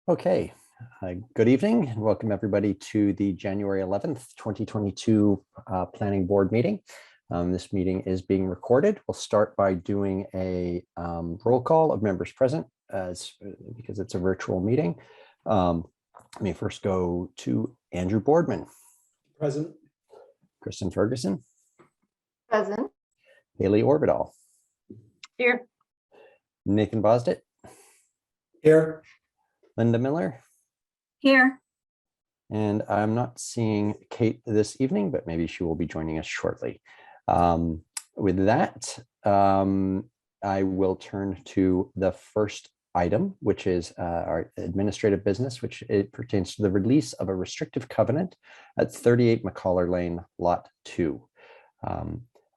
Okay, good evening and welcome everybody to the January 11th, 2022 Planning Board meeting. This meeting is being recorded. We'll start by doing a roll call of members present because it's a virtual meeting. Let me first go to Andrew Boardman. Present. Kristen Ferguson. Present. Haley Orbital. Here. Nathan Bosdet. Here. Linda Miller. Here. And I'm not seeing Kate this evening, but maybe she will be joining us shortly. With that, I will turn to the first item, which is our administrative business, which it pertains to the release of a restrictive covenant at 38 McCollar Lane, Lot 2.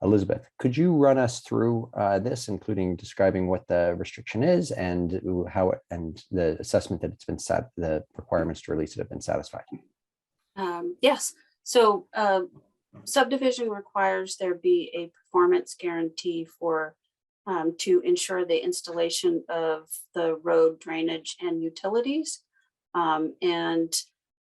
Elizabeth, could you run us through this, including describing what the restriction is and how and the assessment that it's been the requirements to release it have been satisfied? Yes. So subdivision requires there be a performance guarantee for to ensure the installation of the road drainage and utilities. And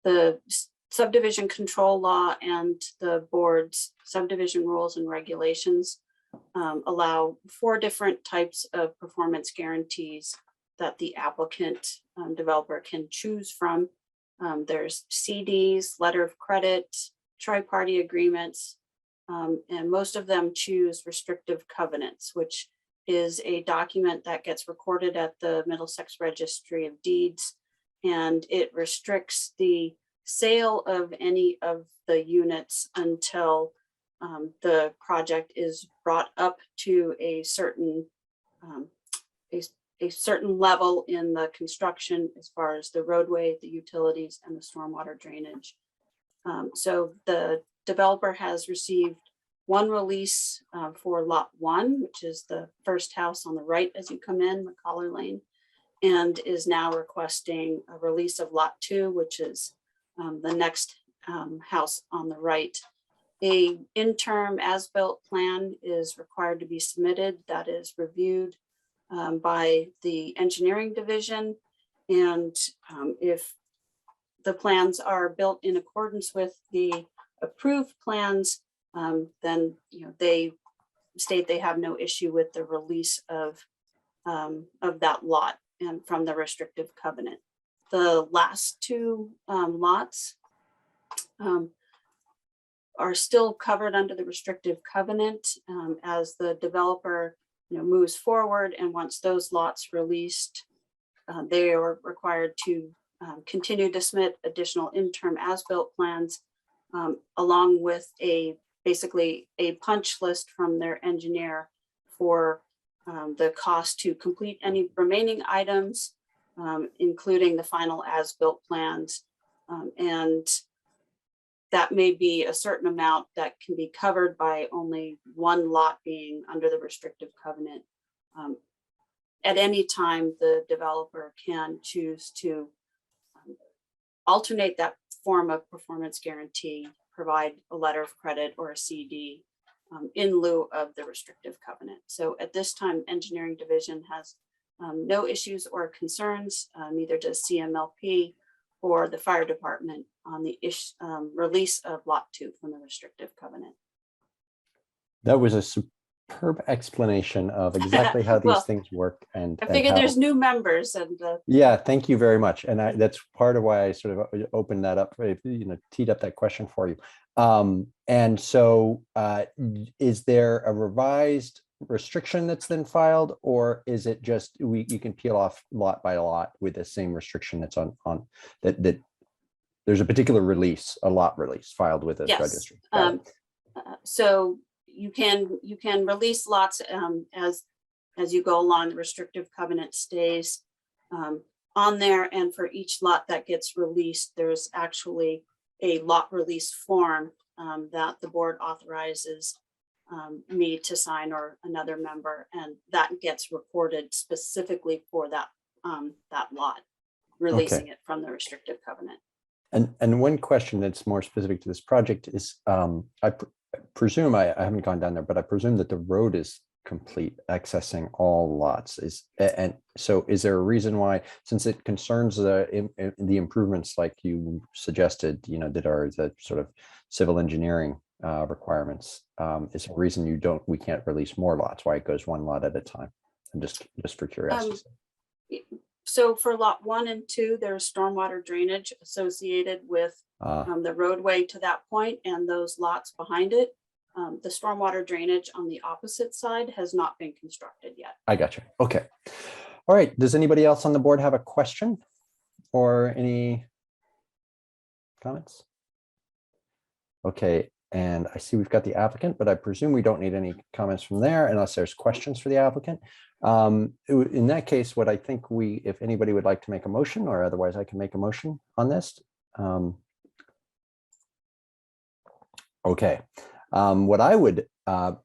the subdivision control law and the board's subdivision rules and regulations allow 4 different types of performance guarantees that the applicant developer can choose from. There's CDs, letter of credit, tri-party agreements, and most of them choose restrictive covenants, which is a document that gets recorded at the Middlesex Registry of Deeds, and it restricts the sale of any of the units until the project is brought up to a certain certain level in the construction as far as the roadway, the utilities, and the stormwater drainage. So the developer has received one release for lot 1, which is the first house on the right as you come in, McCollar Lane, and is now requesting a release of lot 2, which is the next house on the right. A interim as-built plan is required to be submitted that is reviewed by the engineering division. And if the plans are built in accordance with the approved plans, then they state they have no issue with the release of that lot and from the restrictive covenant. The last 2 lots are still covered under the restrictive covenant as the developer moves forward, and once those lots released, they are required to continue to submit additional interim as-built plans along with basically a punch list from their engineer for the cost to complete any remaining items, including the final as-built plans. And that may be a certain amount that can be covered by only one lot being under the restrictive covenant. At any time, the developer can choose to alternate that form of performance guarantee, provide a letter of credit or a CD in lieu of the restrictive covenant. So at this time, engineering division has no issues or concerns, neither does CMLP or the fire department on the release of lot 2 from the restrictive covenant. That was a superb explanation of exactly how these things work. And I figured there's new members and yeah, thank you very much. And that's part of why I sort of opened that up, teed up that question for you. And so is there a revised restriction that's then filed, or is it just you can peel off lot by lot with the same restriction that's on that there's a particular release, a lot release filed with the registry? So you can release lots as you go along. The restrictive covenant stays on there, and for each lot that gets released, there's actually a lot release form that the board authorizes me to sign or another member, and that gets recorded specifically for that that lot, releasing it from the restrictive covenant. And one question that's more specific to this project is, I presume I haven't gone down there, but I presume that the road is complete, accessing all lots and so is there a reason why, since it concerns the improvements like you suggested, that are the sort of civil engineering requirements, is there a reason we can't release more lots, why it goes one lot at a time? I'm just for curiosity. So for lot 1 and 2, there's stormwater drainage associated with the roadway to that point and those lots behind it. The stormwater drainage on the opposite side has not been constructed yet. I got you. Okay. All right. Does anybody else on the board have a question or any comments? Okay. And I see we've got the applicant, but I presume we don't need any comments from there unless there's questions for the applicant. In that case, what I think if anybody would like to make a motion, or otherwise I can make a motion on this. Okay. What I would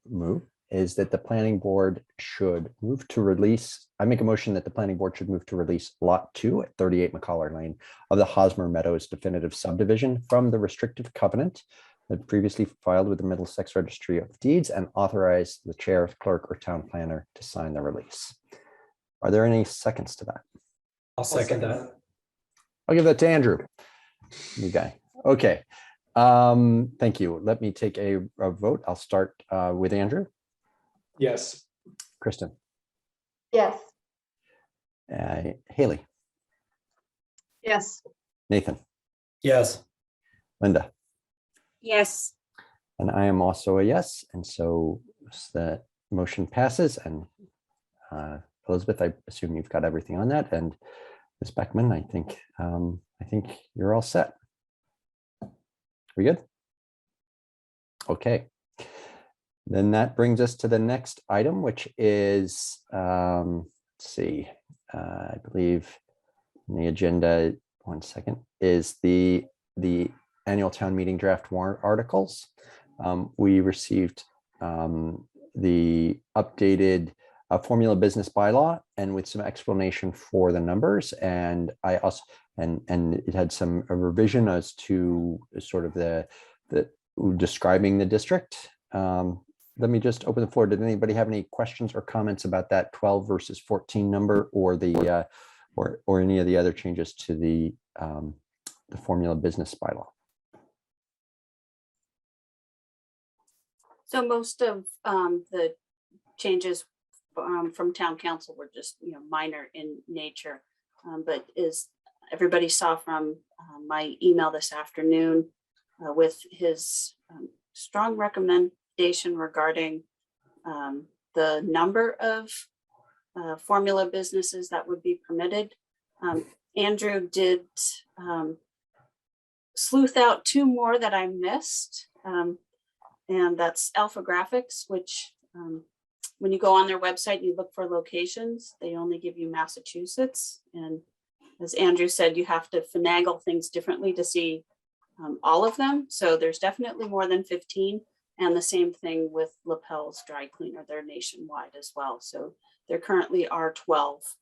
move is that the planning board should move to release. I make a motion that the planning board should move to release lot 2 at 38 McCollar Lane of the Hosmer Meadows definitive subdivision from the restrictive covenant that previously filed with the Middlesex Registry of Deeds, and authorize the chair, clerk, or town planner to sign the release. Are there any seconds to that? I'll second that. I'll give that to Andrew. You guy. Okay. Thank you. Let me take a vote. I'll start with Andrew. Yes. Kristen. Yes. Haley. Yes. Nathan. Yes. Linda. Yes. And I am also a yes. And so that motion passes. And Elizabeth, I assume you've got everything on that. And Ms. Beckman, I think you're all set. We good? Okay. Then that brings us to the next item, which is, let's see, I believe in the agenda, one second, is the annual town meeting draft warrant articles. We received the updated formula business bylaw and with some explanation for the numbers. And I also, and it had a revision as to sort of the describing the district. Let me just open the floor. Did anybody have any questions or comments about that 12 versus 14 number, or the or any of the other changes to the formula business bylaw? So most of the changes from town council were just minor in nature, but as everybody saw from my email this afternoon with his strong recommendation regarding the number of formula businesses that would be permitted. Andrew did sleuth out 2 more that I missed. And that's Alpha Graphics, which when you go on their website, you look for locations, they only give you Massachusetts. And as Andrew said, you have to finagle things differently to see all of them. So there's definitely more than 15. And the same thing with Lapel's Dry Cleaner, they're nationwide as well. So there currently are 12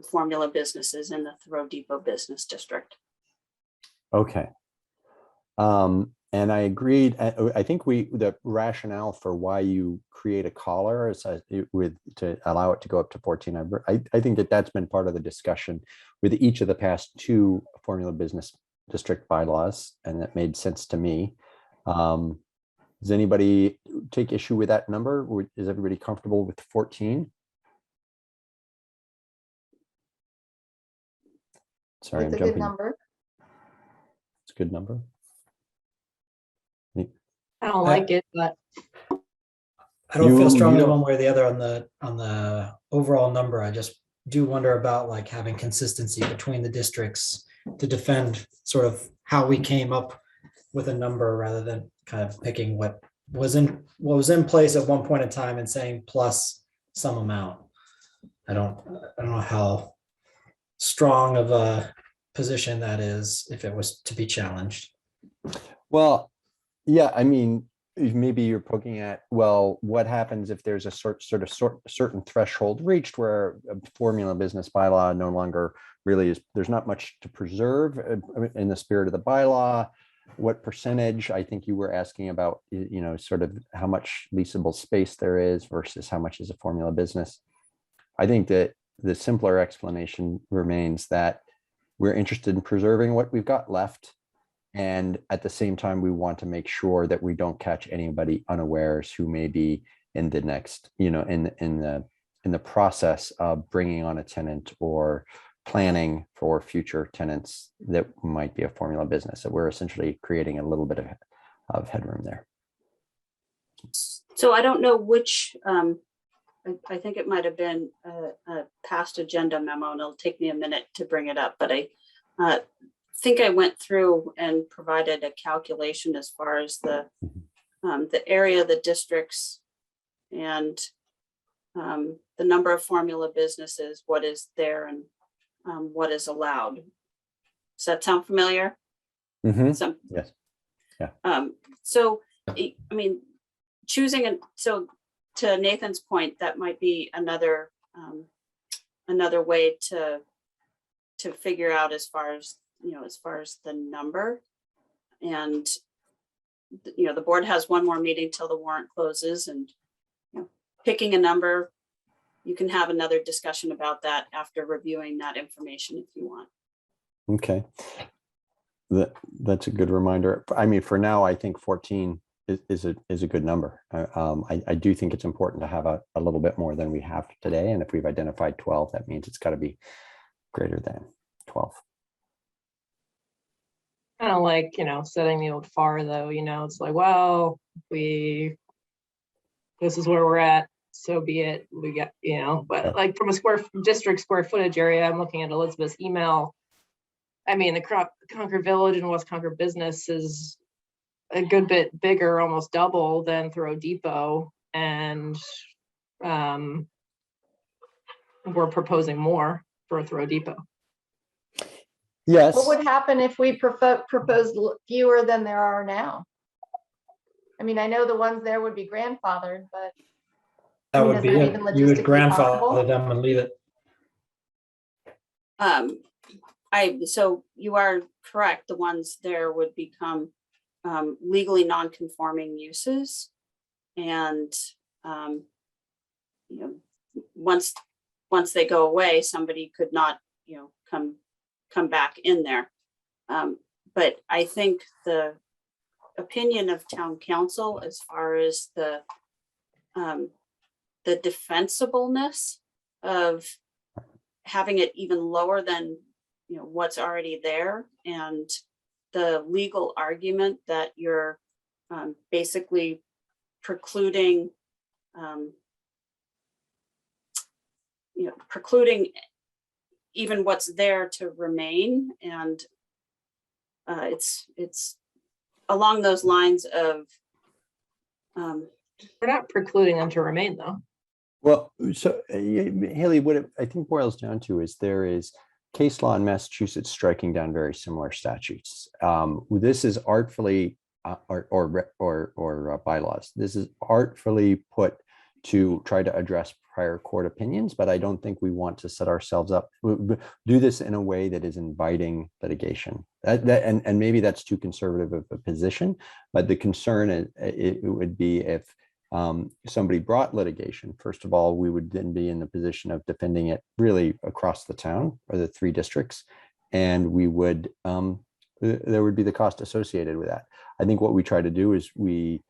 formula businesses in the Thoreau Depot Business District. Okay. And I agreed. I think the rationale for why you create a collar is to allow it to go up to 14. I think that's been part of the discussion with each of the past 2 formula business district bylaws, and that made sense to me. Does anybody take issue with that number? Is everybody comfortable with 14? Sorry, It's I'm a good jumping. number. It's a good number. I don't like it, but I don't feel strongly don't- one way or the other on the overall number. I just do wonder about like having consistency between the districts to defend sort of how we came up with a number rather than kind of picking what was in place at one point in time and saying plus some amount. I don't know how strong of a position that is if it was to be challenged. Well, yeah, I mean, maybe you're poking at, well, what happens if there's a certain threshold reached where a formula business bylaw no longer really is, there's not much to preserve in the spirit of the bylaw. what percentage, I think you were asking about, sort of how much leasable space there is versus how much is a formula business. I think that the simpler explanation remains that we're interested in preserving what we've got left. And at the same time, we want to make sure that we don't catch anybody unawares who may be in the next, in the process of bringing on a tenant or planning for future tenants that might be a formula business. So we're essentially creating a little bit of headroom there. So I don't know which, I think it might have been a past agenda memo, and it'll take me a minute to bring it up, but I think I went through and provided a calculation as far as the area of the districts and the number of formula businesses, what is there and what is allowed. Does that sound familiar? Some, Yes. Yeah. So, I mean, so to Nathan's point, that might be another way to figure out as far as the number. And the board has one more meeting till the warrant closes, and picking a number, you can have another discussion about that after reviewing that information if you want. Okay. That's a good reminder. I mean, for now, I think 14 is a good number. I do think it's important to have a little bit more than we have today. And if we've identified 12, that means it's got to be greater than 12. Kind of like, setting the old FAR though, it's like, well, this is where we're at, so be it. We get, but like from a district square footage area, I'm looking at Elizabeth's email. I mean, the Concord Village and West Concord Business is a good bit bigger, almost double than Thoreau Depot. And we're proposing more for Thoreau Depot. Yes. What would happen if we proposed fewer than there are now? I mean, I know the ones there would be grandfathered, but That would be is that it. even You would logistically grandfather possible? them and leave it. So you are correct. The ones there would become legally non-conforming uses. And, once they go away, somebody could not, come back in there. But I think the opinion of town council as far as the defensibleness of having it even lower than what's already there, and the legal argument that you're basically precluding even what's there to remain. And it's along those lines of We're not precluding them to remain though. Well, so Haley, what it, I think boils down to is there is case law in Massachusetts striking down very similar statutes. This is artfully or bylaws. This is artfully put to try to address prior court opinions, but I don't think we want to set ourselves up, do this in a way that is inviting litigation. And maybe that's too conservative of a position, but the concern it would be if somebody brought litigation. First of all, we would then be in the position of defending it really across the town or the 3 districts, and we would there would be the cost associated with that. I think what we try to do is we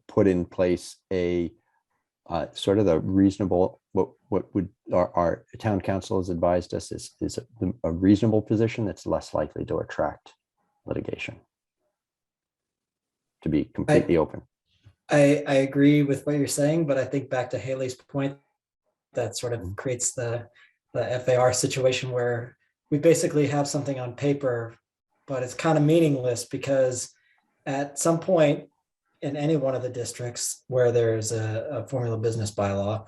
put in place a sort of the reasonable, what would our town council has advised us is a reasonable position that's less likely to attract litigation, to be completely open. I agree with what you're saying, but I think back to Haley's point, that sort of creates the FAR situation where we basically have something on paper, but it's kind of meaningless because at some point in any one of the districts where there's a formula business bylaw,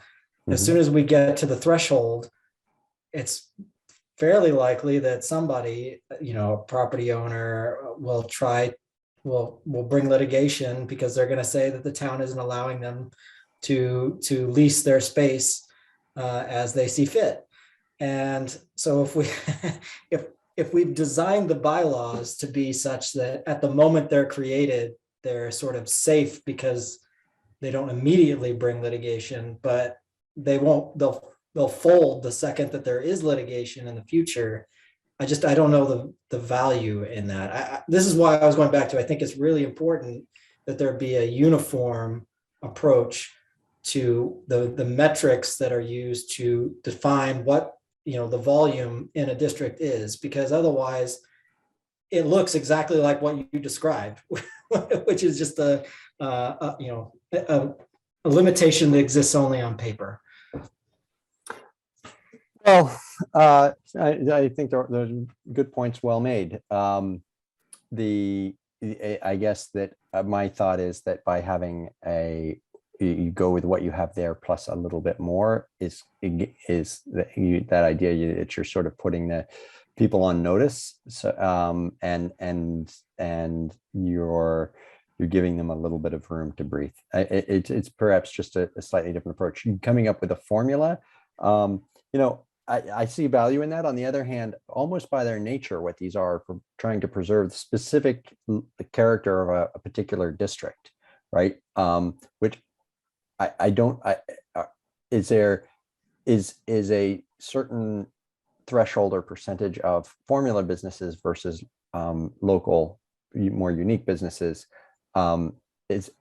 as soon as we get to the threshold, it's fairly likely that somebody, a property owner will bring litigation because they're going to say that the town isn't allowing them to lease their space as they see fit. And so if if we've designed the bylaws to be such that at the moment they're created, they're sort of safe because they don't immediately bring litigation, but they'll fold the second that there is litigation in the future. I don't know the value in that. This is why I was going back to, I think it's really important that there be a uniform approach to the metrics that are used to define what, the volume in a district is, because otherwise it looks exactly like what you described, which is just a limitation that exists only on paper. Well, I think there's good points well made. I guess that my thought is that by having you go with what you have there plus a little bit more is that idea that you're sort of putting the people on notice. So and you're giving them a little bit of room to breathe. It's perhaps just a slightly different approach. Coming up with a formula, I see value in that. On the other hand, almost by their nature, what these are for trying to preserve the specific character of a particular district, right? Which is a certain threshold or percentage of formula businesses versus local, more unique businesses. Is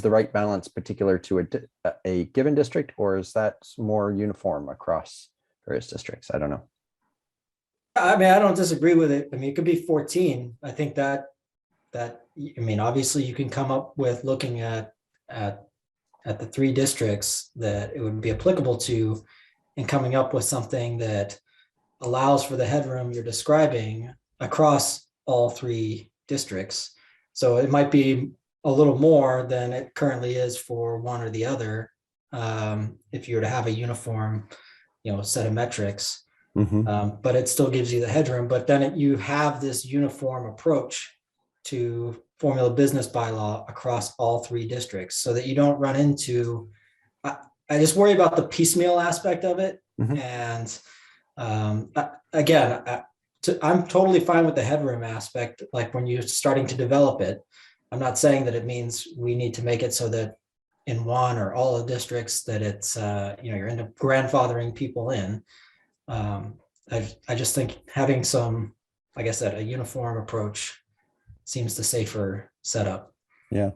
the right balance particular to a given district, or is that more uniform across various districts? I don't know. I mean, I don't disagree with it. I mean, it could be 14. I think that obviously you can come up with, looking at the 3 districts that it would be applicable to, and coming up with something that allows for the headroom you're describing across all 3 districts. So it might be a little more than it currently is for one or the other, if you were to have a uniform, set of metrics. But it still gives you the headroom. But then you have this uniform approach to formula business bylaw across all 3 districts, so that you don't run into. I just worry about the piecemeal aspect of it. And again, I'm totally fine with the headroom aspect. Like when you're starting to develop it, I'm not saying that it means we need to make it so that in one or all the districts that it's, you're into grandfathering people in. I just think having some, like I said, a uniform approach seems the safer setup. Yeah.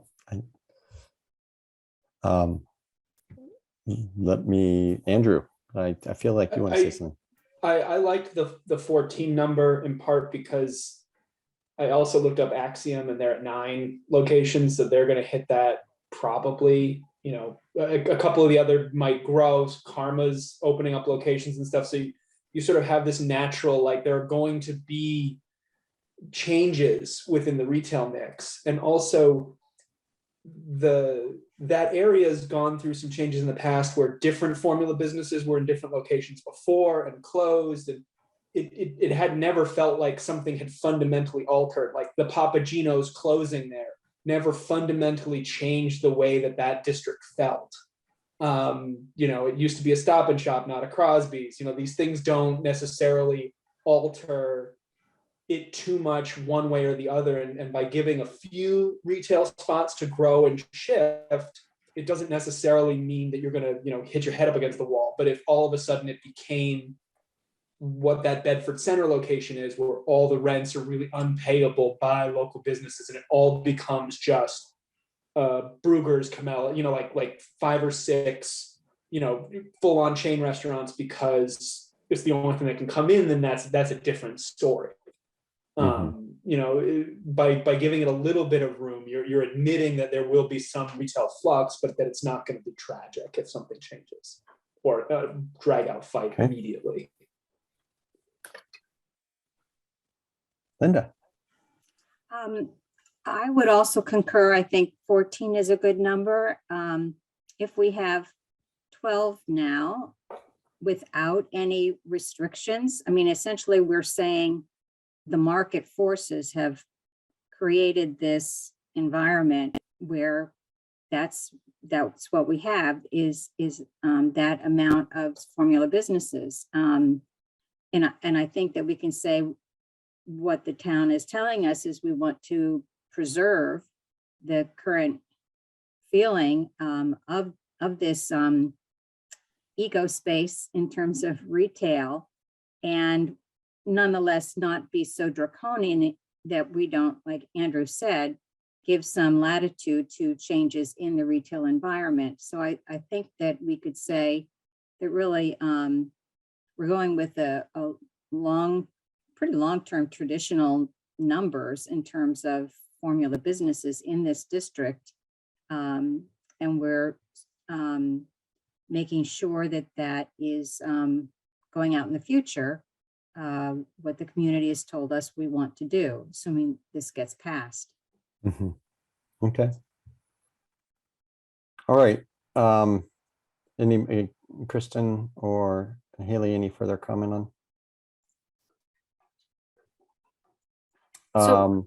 Andrew, I feel like you want to say something. I like the 14 number in part because I also looked up Axiom and they're at 9 locations, so they're going to hit that probably. A couple of the other might grow. Karma's opening up locations and stuff, so you sort of have this natural, like, there are going to be changes within the retail mix, and also that area has gone through some changes in the past where different formula businesses were in different locations before and closed, and it had never felt like something had fundamentally altered. Like the Papagino's closing there never fundamentally changed the way that district felt. It used to be a Stop and Shop, not a Crosby's. These things don't necessarily alter it too much one way or the other. And by giving a few retail spots to grow and shift, it doesn't necessarily mean that you're going to, hit your head up against the wall. But if all of a sudden it became what that Bedford Center location is, where all the rents are really unpayable by local businesses, and it all becomes just Bruegger's, Camella, like 5 or 6, full-on chain restaurants because it's the only thing that can come in, then that's a different story. By giving it a little bit of room, you're admitting that there will be some retail flux, but that it's not going to be tragic if something changes or a drag out fight immediately. Linda. I would also concur. I think 14 is a good number. If we have 12 now without any restrictions, essentially we're saying the market forces have created this environment where that's what we have is that amount of formula businesses. and I think that we can say what the town is telling us is we want to preserve the current feeling of this eco space in terms of retail, and nonetheless not be so draconian that we don't, like Andrew said, give some latitude to changes in the retail environment. So I think that we could say that really we're going with a pretty long-term traditional numbers in terms of formula businesses in this district. And we're making sure that that is going out in the future, what the community has told us we want to do, assuming this gets passed. Mhm. Okay. All right. Kristen or Haley, any further comment on? So,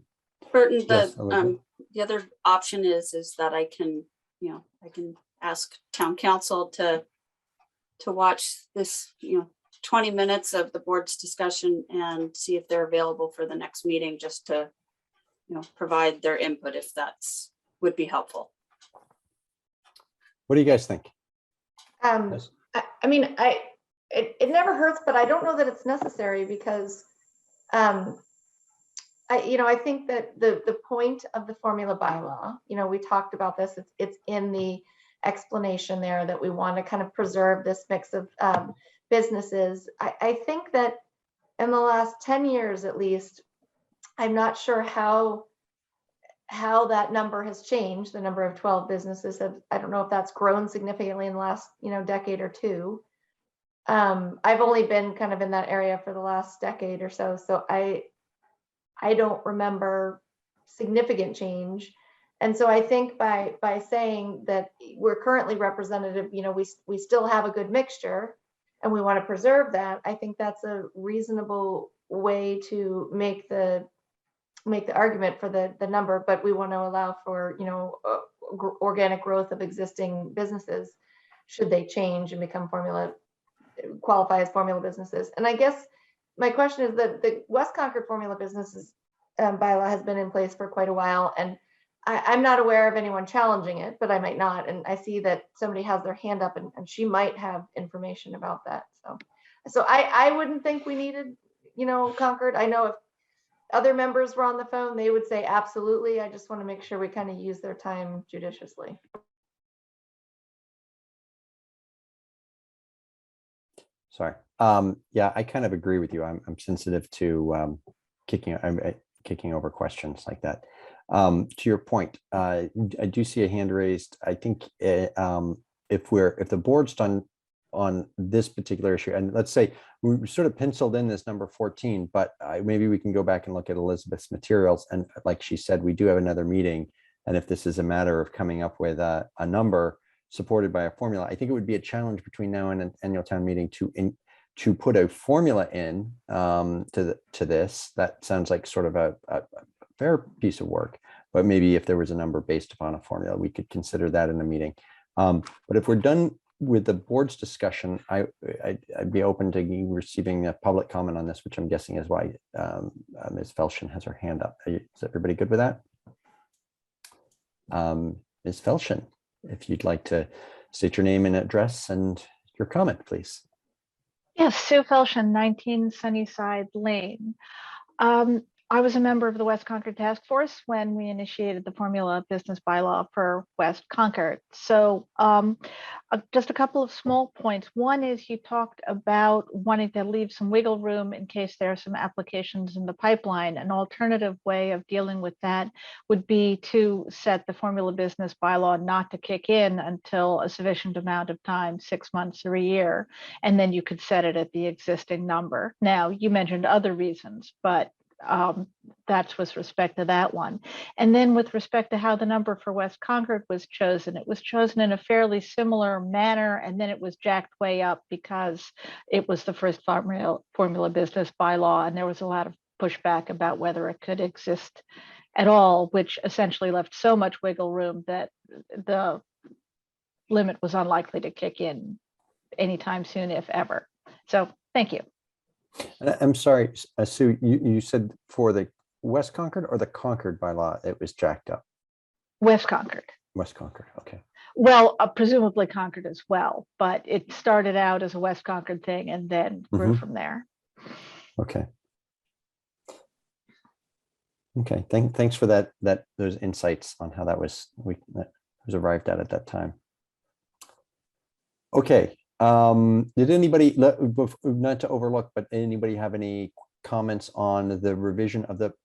Burton, yes, Elizabeth. the other option is that I can ask town council to watch this, 20 minutes of the board's discussion and see if they're available for the next meeting, just to, provide their input if would be helpful. What do you guys think? Yes. I mean, it never hurts, but I don't know that it's necessary because I think that the point of the formula bylaw, we talked about this, it's in the explanation there that we want to kind of preserve this mix of businesses. I think that in the last 10 years, at least, I'm not sure how that number has changed. The number of 12 businesses I don't know if that's grown significantly in the last, decade or two. I've only been kind of in that area for the last decade or so. So I don't remember significant change. And so I think by saying that we're currently representative, we still have a good mixture and we want to preserve that, I think that's a reasonable way to make the argument for the number, but we want to allow for, organic growth of existing businesses should they change and become qualify as formula businesses. And I guess my question is that the West Concord formula businesses bylaw has been in place for quite a while, and I'm not aware of anyone challenging it, but I might not. And I see that somebody has their hand up, and she might have information about that. So I wouldn't think we needed, Concord. I know if other members were on the phone, they would say absolutely. I just want to make sure we kind of use their time judiciously. Sorry. Yeah, I kind of agree with you. I'm sensitive to kicking over questions like that. To your point, I do see a hand raised. I think if the board's done on this particular issue, and let's say we sort of penciled in this number 14, but maybe we can go back and look at Elizabeth's materials. And like she said, we do have another meeting. And if this is a matter of coming up with a number supported by a formula, I think it would be a challenge between now and an annual town meeting to put a formula in to this. That sounds like sort of a fair piece of work, but maybe if there was a number based upon a formula, we could consider that in a meeting. But if we're done with the board's discussion, I'd be open to receiving a public comment on this, which I'm guessing is why Ms. Felshen has her hand up. Is everybody good with that? Ms. Felshen, if you'd like to state your name and address and your comment, please. Yes, Sue Felshen, 19 Sunnyside Lane. I was a member of the West Concord Task Force when we initiated the formula business bylaw for West Concord. So just a couple of small points. One is you talked about wanting to leave some wiggle room in case there are some applications in the pipeline. An alternative way of dealing with that would be to set the formula business bylaw not to kick in until a sufficient amount of time, 6 months or a year, and then you could set it at the existing number. Now, you mentioned other reasons, but that's with respect to that one. And then with respect to how the number for West Concord was chosen, it was chosen in a fairly similar manner, and then it was jacked way up because it was the first formula business bylaw, and there was a lot of pushback about whether it could exist at all, which essentially left so much wiggle room that the limit was unlikely to kick in anytime soon, if ever. So thank you. I'm sorry, Sue, you said for the West Concord or the Concord bylaw, it was jacked up? West Concord. West Concord, okay. Well, presumably Concord as well, but it started out as a West Concord thing and then grew Mhm. from there. Okay. Okay, thanks for those insights on how that was arrived at that time. Okay, did anybody, not to overlook, but anybody have any comments on the revision of the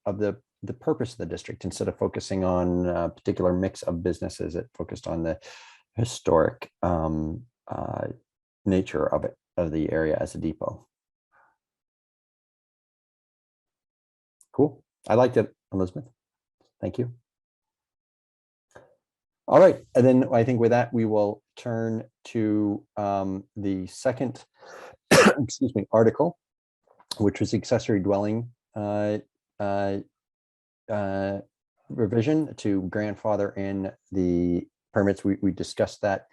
purpose of the district? Instead of focusing on a particular mix of businesses, it focused on the historic nature of the area as a depot. Cool. I liked it, Elizabeth. Thank you. All right, and then I think with that, we will turn to the second, excuse me, article, which was accessory dwelling revision to grandfather in the permits. We discussed that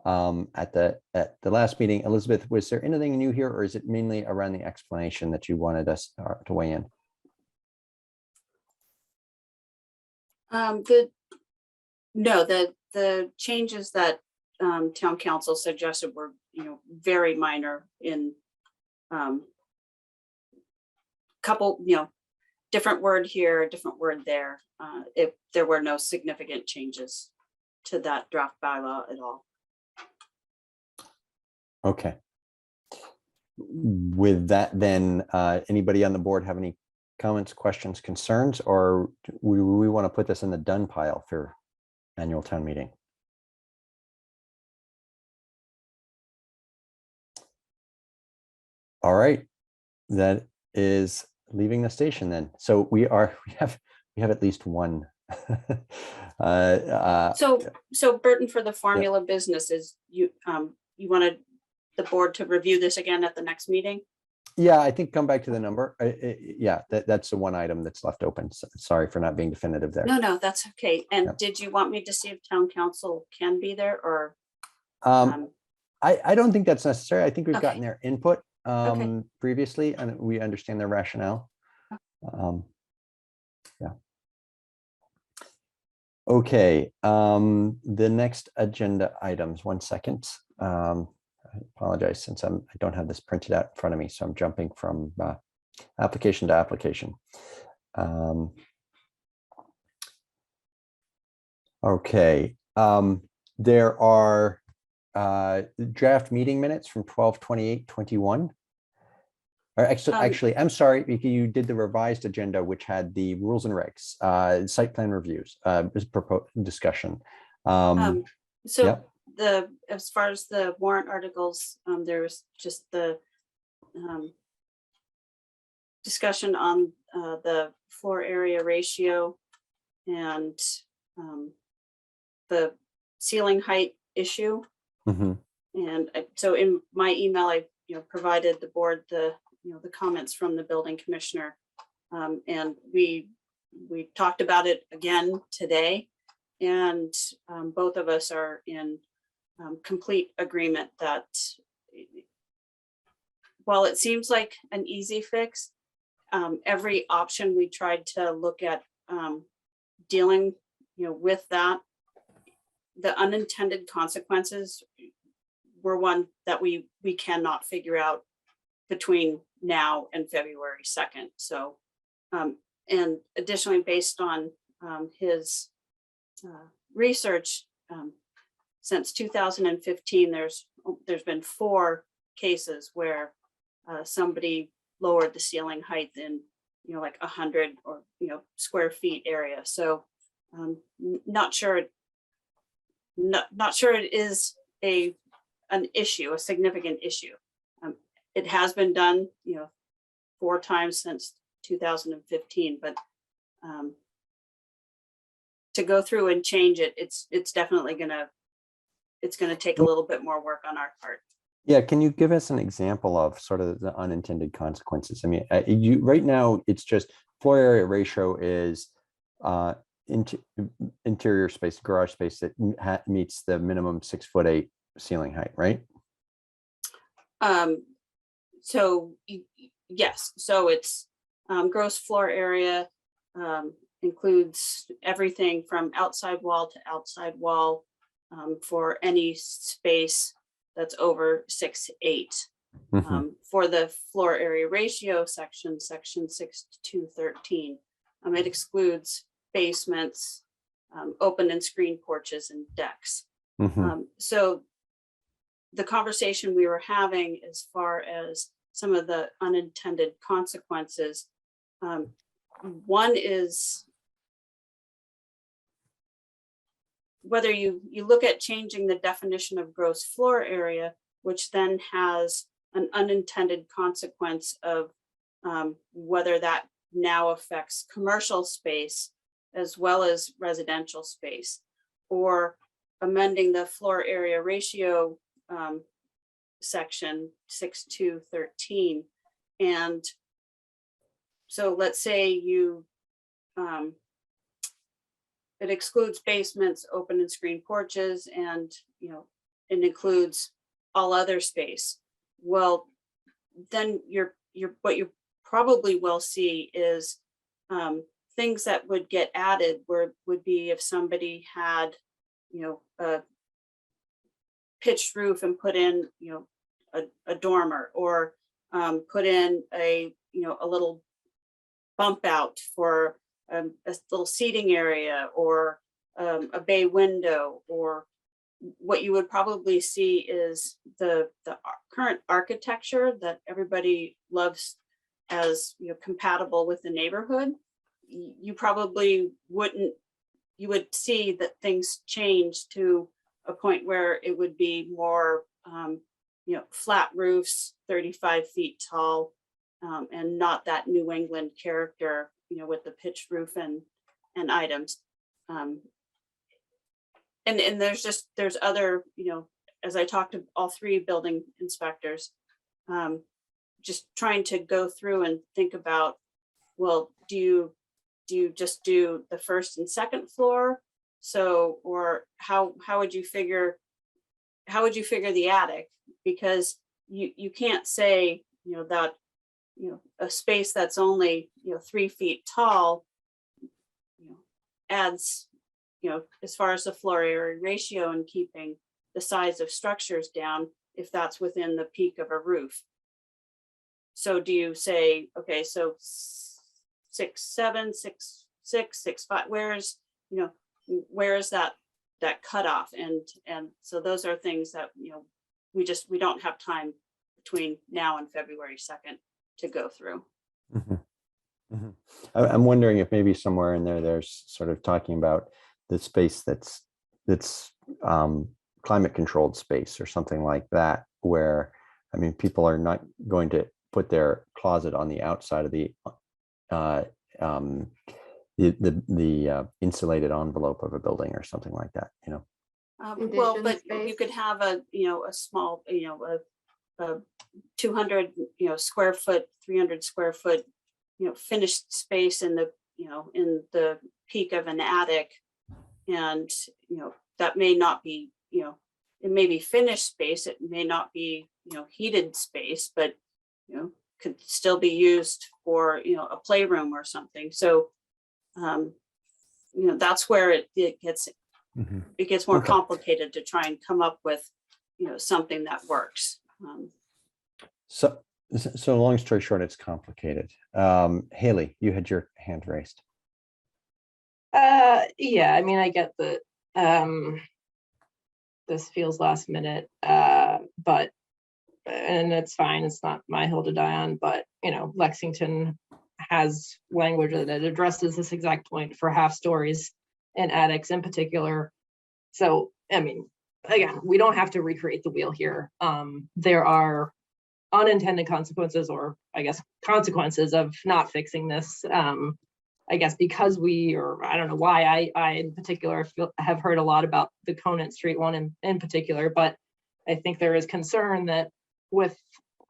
at the last meeting. Elizabeth, was there anything new here, or is it mainly around the explanation that you wanted us to weigh in? The changes that town council suggested were, very minor in couple, different word here, different word there. If there were no significant changes to that draft bylaw at all. Okay. With that, then, anybody on the board have any comments, questions, concerns, or we want to put this in the done pile for annual town meeting? All right, that is leaving the station then. So we have at least one. So Burton, for the formula businesses, you wanted the board to review this again at the next meeting? Yeah, I think come back to the number. Yeah, that's the one item that's left open. Sorry for not being definitive there. No, that's okay. And Yep. did you want me to see if town council can be there, or? I don't think that's necessary. I think we've gotten Okay. their input Okay. previously, and we understand their rationale. Yeah. Okay, the next agenda items, 1 second. I apologize since I don't have this printed out in front of me, so I'm jumping from application to application. Okay, there are draft meeting minutes from 12/28/21. Or actually, I'm sorry, you did the revised agenda, which had the rules and regs, site plan reviews, discussion. So Yep. as far as the warrant articles, there was just the discussion on the floor area ratio and the ceiling height issue. Mhm. And so in my email, I provided the board the comments from the building commissioner, and we talked about it again today, and both of us are in complete agreement that while it seems like an easy fix, every option we tried to look at dealing with that, the unintended consequences were one that we cannot figure out between now and February 2nd. So, and additionally, based on his research, since 2015, there's been 4 cases where somebody lowered the ceiling height in like 100 or square feet area. So not sure it is an issue, a significant issue. It has been done 4 times since 2015, but to go through and change it, it's definitely gonna take a little bit more work on our part. Yeah, can you give us an example of sort of the unintended consequences? I mean, right now it's just floor area ratio is interior space, garage space that meets the minimum 6'8" ceiling height, right? So yes, so it's gross floor area includes everything from outside wall to outside wall for any space that's over 6'8". Mhm. For the floor area ratio section 6-213, it excludes basements, open and screen porches and decks. Mhm. So the conversation we were having as far as some of the unintended consequences, one is whether you look at changing the definition of gross floor area, which then has an unintended consequence of whether that now affects commercial space as well as residential space, or amending the floor area ratio section 6-213. And so let's say you it excludes basements, open and screen porches, and it includes all other space. Well, then what you probably will see is things that would get added would be if somebody had a pitched roof and put in a dormer, or put in a little bump out for a little seating area, or a bay window. Or what you would probably see is the current architecture that everybody loves as compatible with the neighborhood. You probably wouldn't, you would see that things change to a point where it would be more flat roofs, 35 feet tall, and not that New England character with the pitched roof and items. And there's other, as I talked to all three building inspectors, just trying to go through and think about, well, do you just do the first and second floor? So, or how would you figure the attic? Because you can't say, that a space that's only 3 feet tall adds as far as the floor area ratio and keeping the size of structures down if that's within the peak of a roof. So do you say, okay, so 6'7", 6'6", 6'5", where is that cutoff? And so those are things that we don't have time between now and February 2nd to go through. Mhm. Mhm. I'm wondering if maybe somewhere in there's sort of talking about the space that's climate controlled space or something like that, where, I mean, people are not going to put their closet on the outside of the insulated envelope of a building or something like that, Well, Conditioned but you space. could have a small, a 200 square foot, 300 square foot finished space in the in the peak of an attic, and that may not be it may be finished space, it may not be heated space, but could still be used for a playroom or something. So that's where it gets more Okay. complicated to try and come up with something that works. So long story short, it's complicated. Haley, you had your hand raised. Yeah, I mean, I get that this feels last minute, but and it's fine, it's not my hill to die on, but Lexington has language that addresses this exact point for half stories and attics in particular. So I mean, again, we don't have to recreate the wheel here. There are unintended consequences, or I guess consequences of not fixing this. I guess because I don't know why I in particular have heard a lot about the Conant Street one in particular, but I think there is concern that with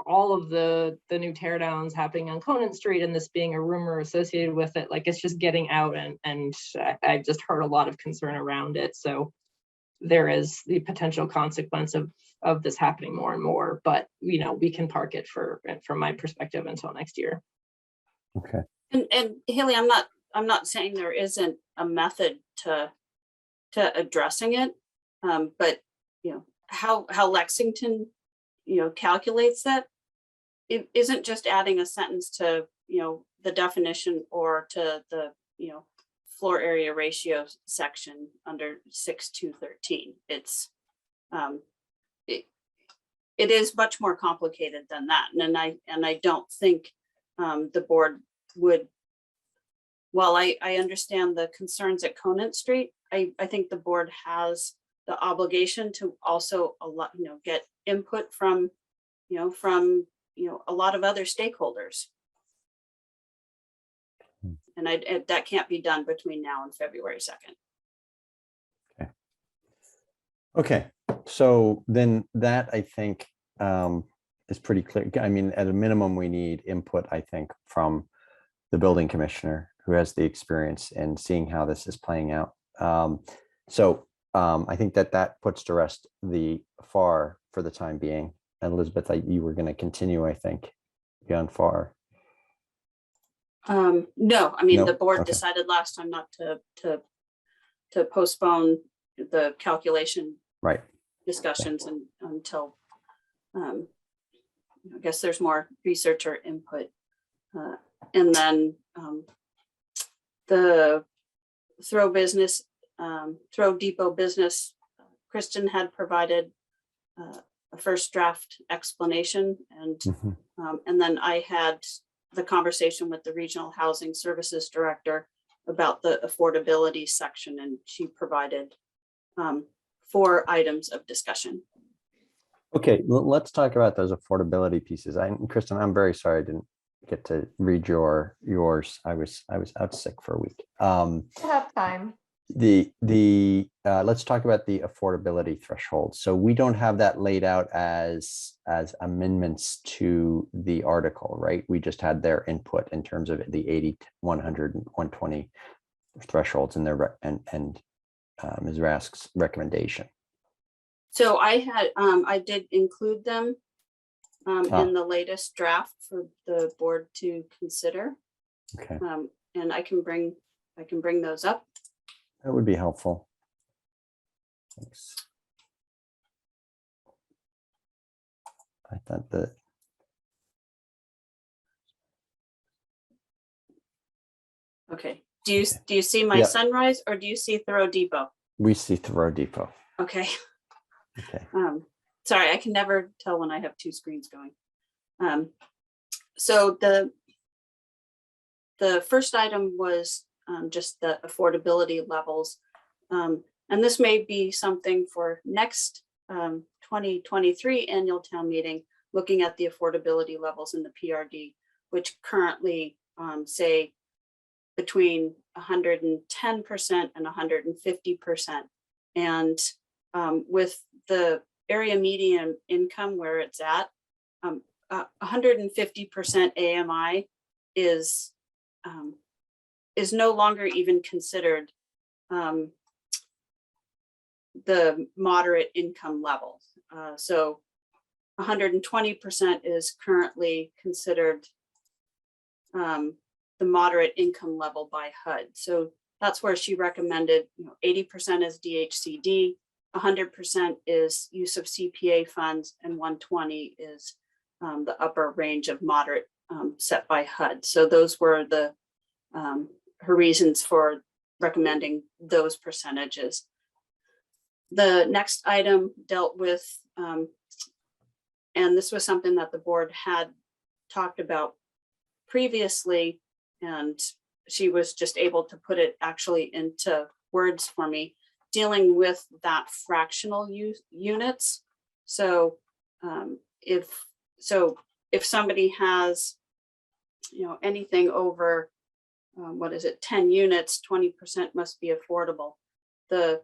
all of the new tear downs happening on Conant Street and this being a rumor associated with it, like it's just getting out, and I've just heard a lot of concern around it. So there is the potential consequence of this happening more and more, but you know, we can park it from my perspective until next year. Okay. And Haley, I'm not saying there isn't a method to addressing it. But you know, how Lexington, you know, calculates that, it isn't just adding a sentence to, you know, the definition or to the, you know, floor area ratio section under 6.2.13. It's it is much more complicated than that. And I don't think the board would, while I understand the concerns at Conant Street, I think the board has the obligation to also get input from a lot of other stakeholders. And that can't be done between now and February 2nd. Okay, so then that I think is pretty clear. I mean, at a minimum, we need input, I think, from the building commissioner who has the experience in seeing how this is playing out. I think that puts to rest the FAR for the time being. And Elizabeth, you were going to continue, I think, beyond FAR. No, I mean, No? the board Okay. decided last time not to postpone the calculation Right. discussions until I guess there's more research or input. And then the Throw Depot business, Kristen had provided a first draft explanation, and Mhm. and then I had the conversation with the regional housing services director about the affordability section, and she provided 4 items of discussion. Okay, let's talk about those affordability pieces. Kristen, I'm very sorry I didn't get to read yours. I was out sick for a week. We'll have time. Let's talk about the affordability threshold. So we don't have that laid out as amendments to the article, right? We just had their input in terms of the 80, 100, and 120 thresholds in their and Ms. Rask's recommendation. So I did include them in the latest draft for the board to consider. Okay, And I can bring those up. that would be helpful. Thanks. I thought that. Okay. Do you see my Yeah. Sunrise, or do you see Thoreau Depot? We see Thoreau Depot. Okay. Okay. Sorry, I can never tell when I have 2 screens going. So the first item was just the affordability levels. And this may be something for next 2023 annual town meeting, looking at the affordability levels in the PRD, which currently say between 110% and 150%. And with the area median income where it's at, 150% AMI is no longer even considered the moderate income level. So 120% is currently considered the moderate income level by HUD. So that's where she recommended 80% is DHCD, 100% is use of CPA funds, and 120 is the upper range of moderate set by HUD. So those were her reasons for recommending those percentages. The next item dealt with, and this was something that the board had talked about previously, and she was just able to put it actually into words for me, dealing with that fractional units. So if somebody has anything over 10 units, 20% must be affordable. The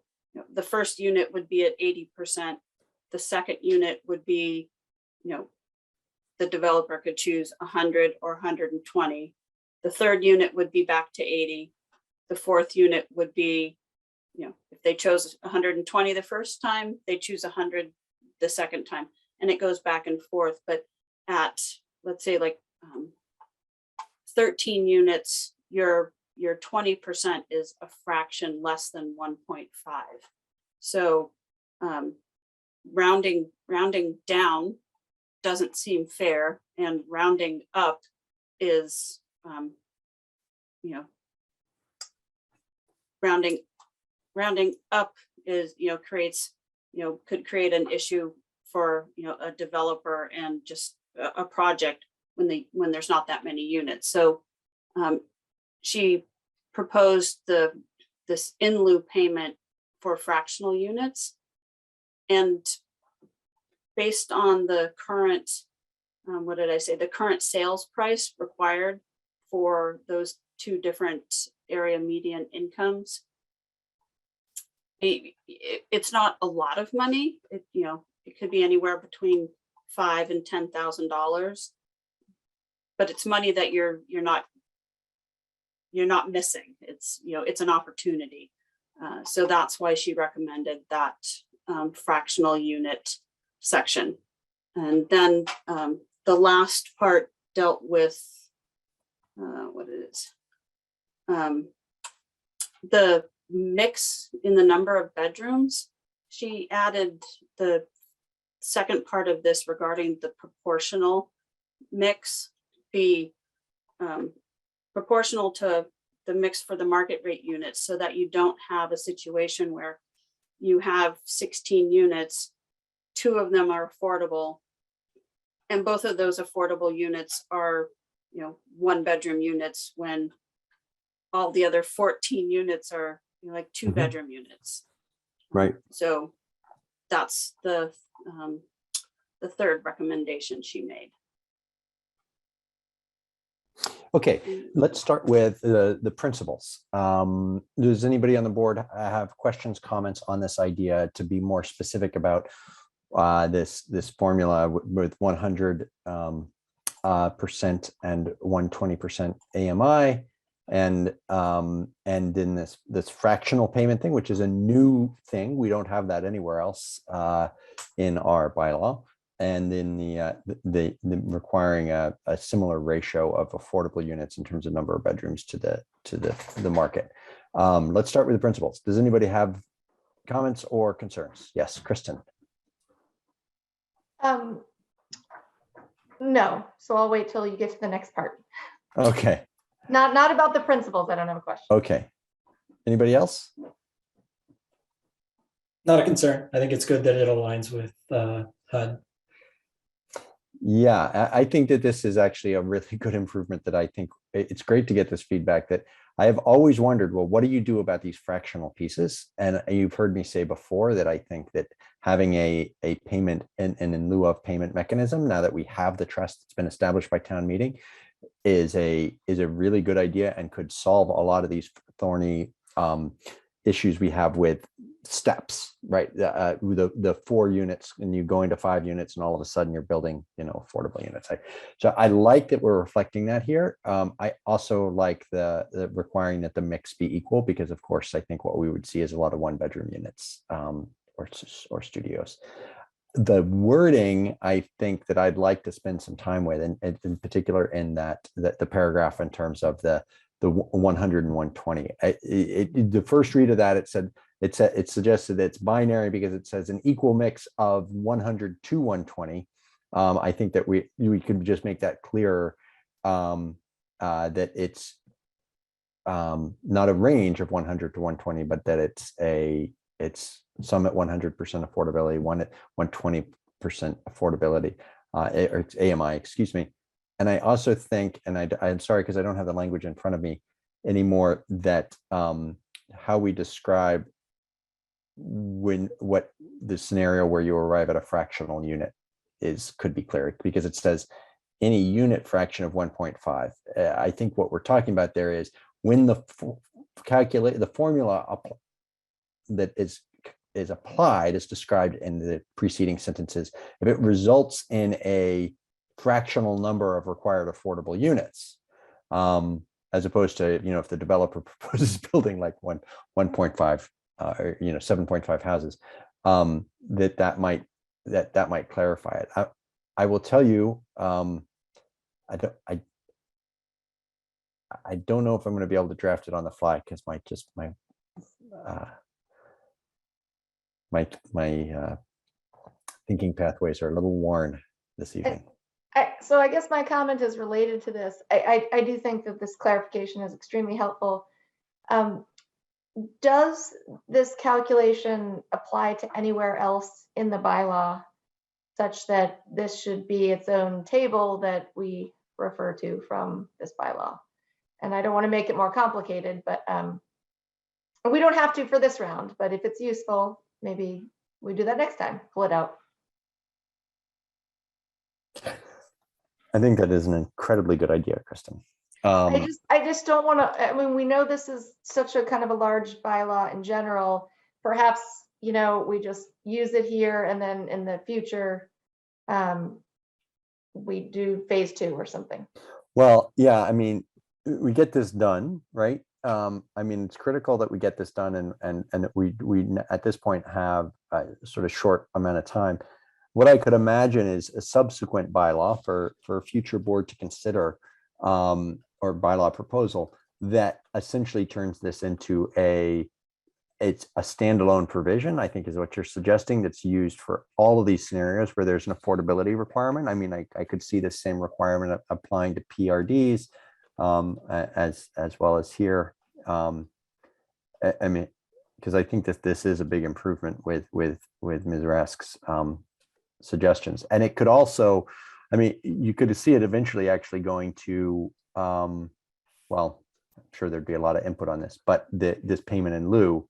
first unit would be at 80%. The second unit would be, the developer could choose 100 or 120. The third unit would be back to 80. The fourth unit would be, if they chose 120 the first time, they choose 100 the second time, and it goes back and forth. But at, let's say, like 13 units, your 20% is a fraction less than 1.5. So rounding down doesn't seem fair, and rounding up is, rounding up is, creates, could create an issue for, a developer and just a project when there's not that many units. So she proposed this in lieu payment for fractional units, and based on the current, the current sales price required for those two different area median incomes, it's not a lot of money. It could be anywhere between $5,000 and $10,000, but it's money that you're not missing. It's it's an opportunity. So that's why she recommended that fractional unit section. And then the last part dealt with what it is. The mix in the number of bedrooms. She added the second part of this regarding the proportional mix be proportional to the mix for the market rate units, so that you don't have a situation where you have 16 units, 2 of them are affordable, and both of those affordable units are 1-bedroom units, when all the other 14 units are like 2-bedroom units. Right. So that's the third recommendation she made. Okay, let's start with the principles. Does anybody on the board have questions, comments on this idea to be more specific about this formula with 100% and 120% AMI, and then this fractional payment thing, which is a new thing. We don't have that anywhere else in our bylaw. And then the requiring a similar ratio of affordable units in terms of number of bedrooms to the market. Let's start with the principles. Does anybody have comments or concerns? Yes, Kristen. No, so I'll wait till you get to the next part. Okay. Not about the principles. I don't have a question. Okay. Anybody else? Not a concern. I think it's good that it aligns with HUD. Yeah, I think that this is actually a really good improvement. That I think it's great to get this feedback. That I have always wondered, well, what do you do about these fractional pieces? And you've heard me say before that I think that having a payment and in lieu of payment mechanism, now that we have the trust that's been established by town meeting, is a really good idea and could solve a lot of these thorny issues we have with steps, right? The 4 units, and you go into 5 units, and all of a sudden you're building, affordable units. So I like that we're reflecting that here. I also like the requiring that the mix be equal, because of course I think what we would see is a lot of 1-bedroom units or studios. The wording, I think that I'd like to spend some time with, and in particular in that the paragraph in terms of the 100 and 120. The first read of that, it suggested that it's binary because it says an equal mix of 100 to 120. I think that we could just make that clearer, that it's not a range of 100 to 120, but that it's some at 100% affordability, one at 120% affordability, or it's AMI, excuse me. And I also think, and I'm sorry because I don't have the language in front of me anymore, that how we describe what the scenario where you arrive at a fractional unit could be clear, because it says any unit fraction of 1.5. I think what we're talking about there is when the formula that is applied as described in the preceding sentences, if it results in a fractional number of required affordable units, as opposed to, if the developer proposes building like 1.5 or, 7.5 houses, that might clarify it. I will tell you, I don't know if I'm going to be able to draft it on the fly because my thinking pathways are a little worn this evening. So I guess my comment is related to this. I do think that this clarification is extremely helpful. Does this calculation apply to anywhere else in the bylaw, such that this should be its own table that we refer to from this bylaw? And I don't want to make it more complicated, but we don't have to for this round, but if it's useful, maybe we do that next time, pull it out. I think that is an incredibly good idea, Kristen. I just don't want to, I mean, we know this is such a kind of a large bylaw in general. Perhaps, we just use it here and then in the future, we do phase 2 or something. Well, yeah, I mean, we get this done, right? I mean, it's critical that we get this done and that we at this point have a sort of short amount of time. What I could imagine is a subsequent bylaw for a future board to consider, or bylaw proposal that essentially turns this into it's a standalone provision, I think is what you're suggesting, that's used for all of these scenarios where there's an affordability requirement. I mean, I could see the same requirement applying to PRDs as well as here. I mean, because I think that this is a big improvement with Ms. Rask's suggestions. And it could also, I mean, you could see it eventually actually going to, well, I'm sure there'd be a lot of input on this, but this payment in lieu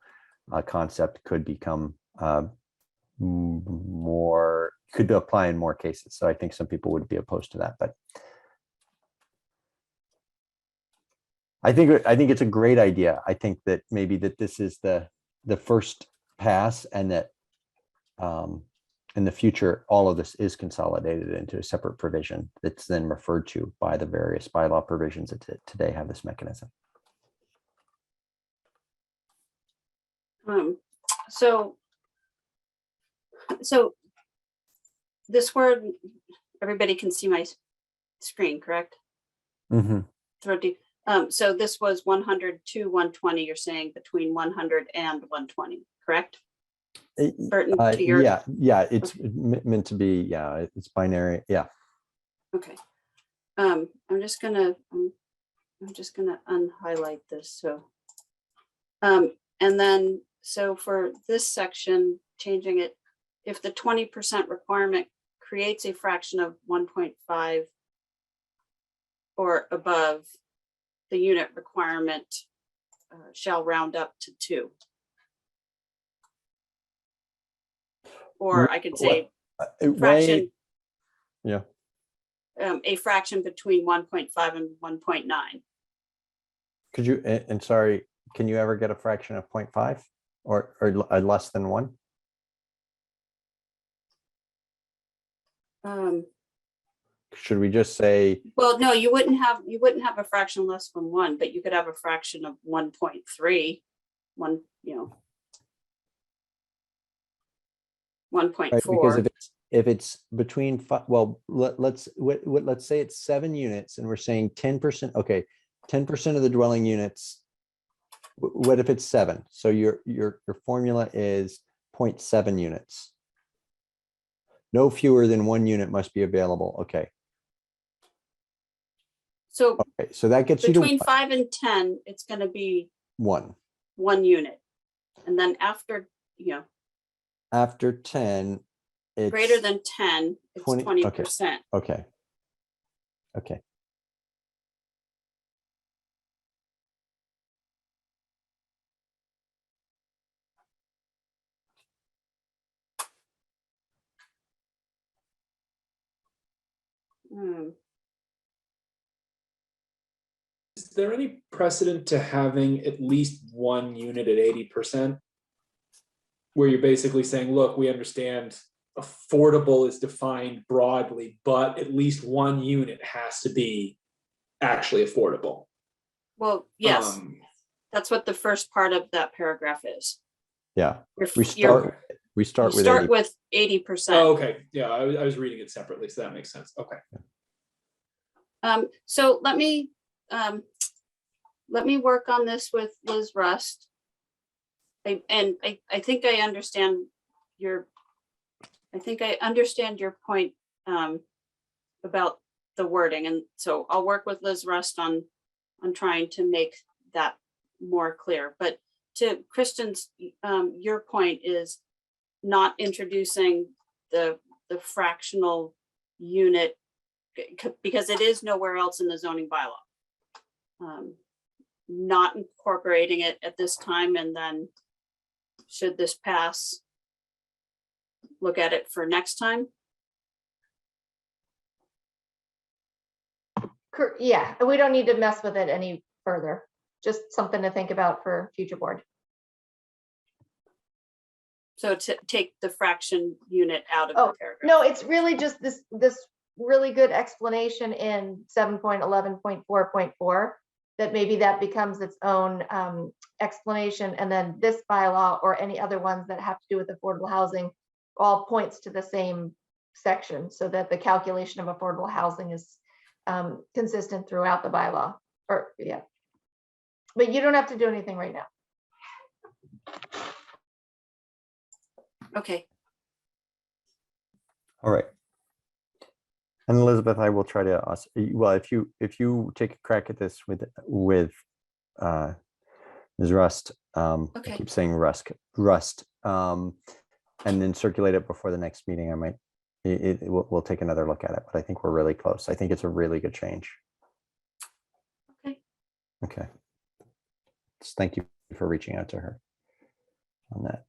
concept could become could apply in more cases. So I think some people would be opposed to that, but I think it's a great idea. I think that maybe that this is the first pass, and that in the future, all of this is consolidated into a separate provision that's then referred to by the various bylaw provisions that today have this mechanism. So this word, everybody can see my screen, correct? Mm-hmm. So this was 100 to 120, you're saying between 100 and 120, correct? Burton, to your- yeah, it's meant to be, yeah, it's binary, yeah. Okay. I'm just gonna unhighlight this, so. And then, so for this section, changing it, if the 20% requirement creates a fraction of 1.5 or above, the unit requirement shall round up to 2. Or I could say fraction. Yeah. A fraction between 1.5 and 1.9. Could you, and sorry, can you ever get a fraction of 0.5 or less than 1? Should we just say? Well, no, you wouldn't have a fraction less than 1, but you could have a fraction of 1.3, 1.4. Right, because if it's between well, let's say it's 7 units and we're saying 10%. Okay, 10% of the dwelling units. What if it's 7? So your formula is 0.7 units. No fewer than 1 unit must be available. Okay. So okay, so that gets between you to 5 and 10, it's going to be 1 unit, and then after after 10, it's greater than 10, it's 20%. Okay. Okay. Is there any precedent to having at least 1 unit at 80%? Where you're basically saying, look, we understand affordable is defined broadly, but at least 1 unit has to be actually affordable. Well, yes, that's what the first part of that paragraph is. Yeah, You're- we you're- we start you with start 80. with 80%. Oh, okay. Yeah, I was reading it separately, so that makes sense. Okay. So let me work on this with Liz Rust. I think I understand your point about the wording, and so I'll work with Liz Rust on trying to make that more clear. But to Kristen's, your point is not introducing the fractional unit because it is nowhere else in the zoning bylaw. Not incorporating it at this time, and then should this pass, look at it for next time. Yeah, we don't need to mess with it any further. Just something to think about for future board. So to take the fraction unit out of Oh, the paragraph. No, it's really just this really good explanation in 7.11.4.4 that maybe that becomes its own explanation, and then this bylaw or any other ones that have to do with affordable housing all points to the same section, so that the calculation of affordable housing is consistent throughout the bylaw. Or yeah, but you don't have to do anything right now. Okay, All right. And Elizabeth, I will try to, well, if you take a crack at this with Ms. Rust, I Okay. keep saying Rust, and then circulate it before the next meeting, I might, we'll take another look at it, but I think we're really close. I think it's a really good change. Okay. Okay. Just thank you for reaching out to her on that.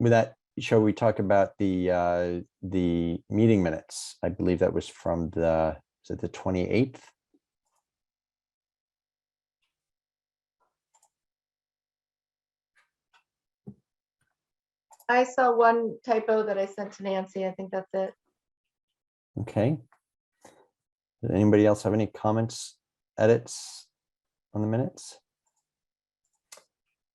With that, shall we talk about the meeting minutes? I believe that was from is it the 28th? I saw one typo that I sent to Nancy. I think that's it. Okay. Does anybody else have any comments, edits on the minutes?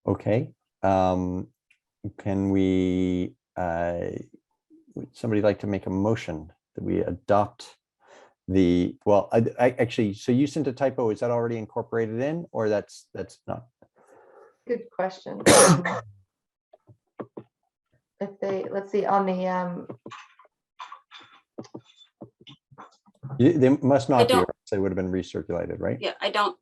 Okay. Can we, would somebody like to make a motion that we adopt well, I actually, so you sent a typo, is that already incorporated in, or that's not? Good question. If they, let's see, on the, They must not be, or don't- else they would have been recirculated, right? yeah, I don't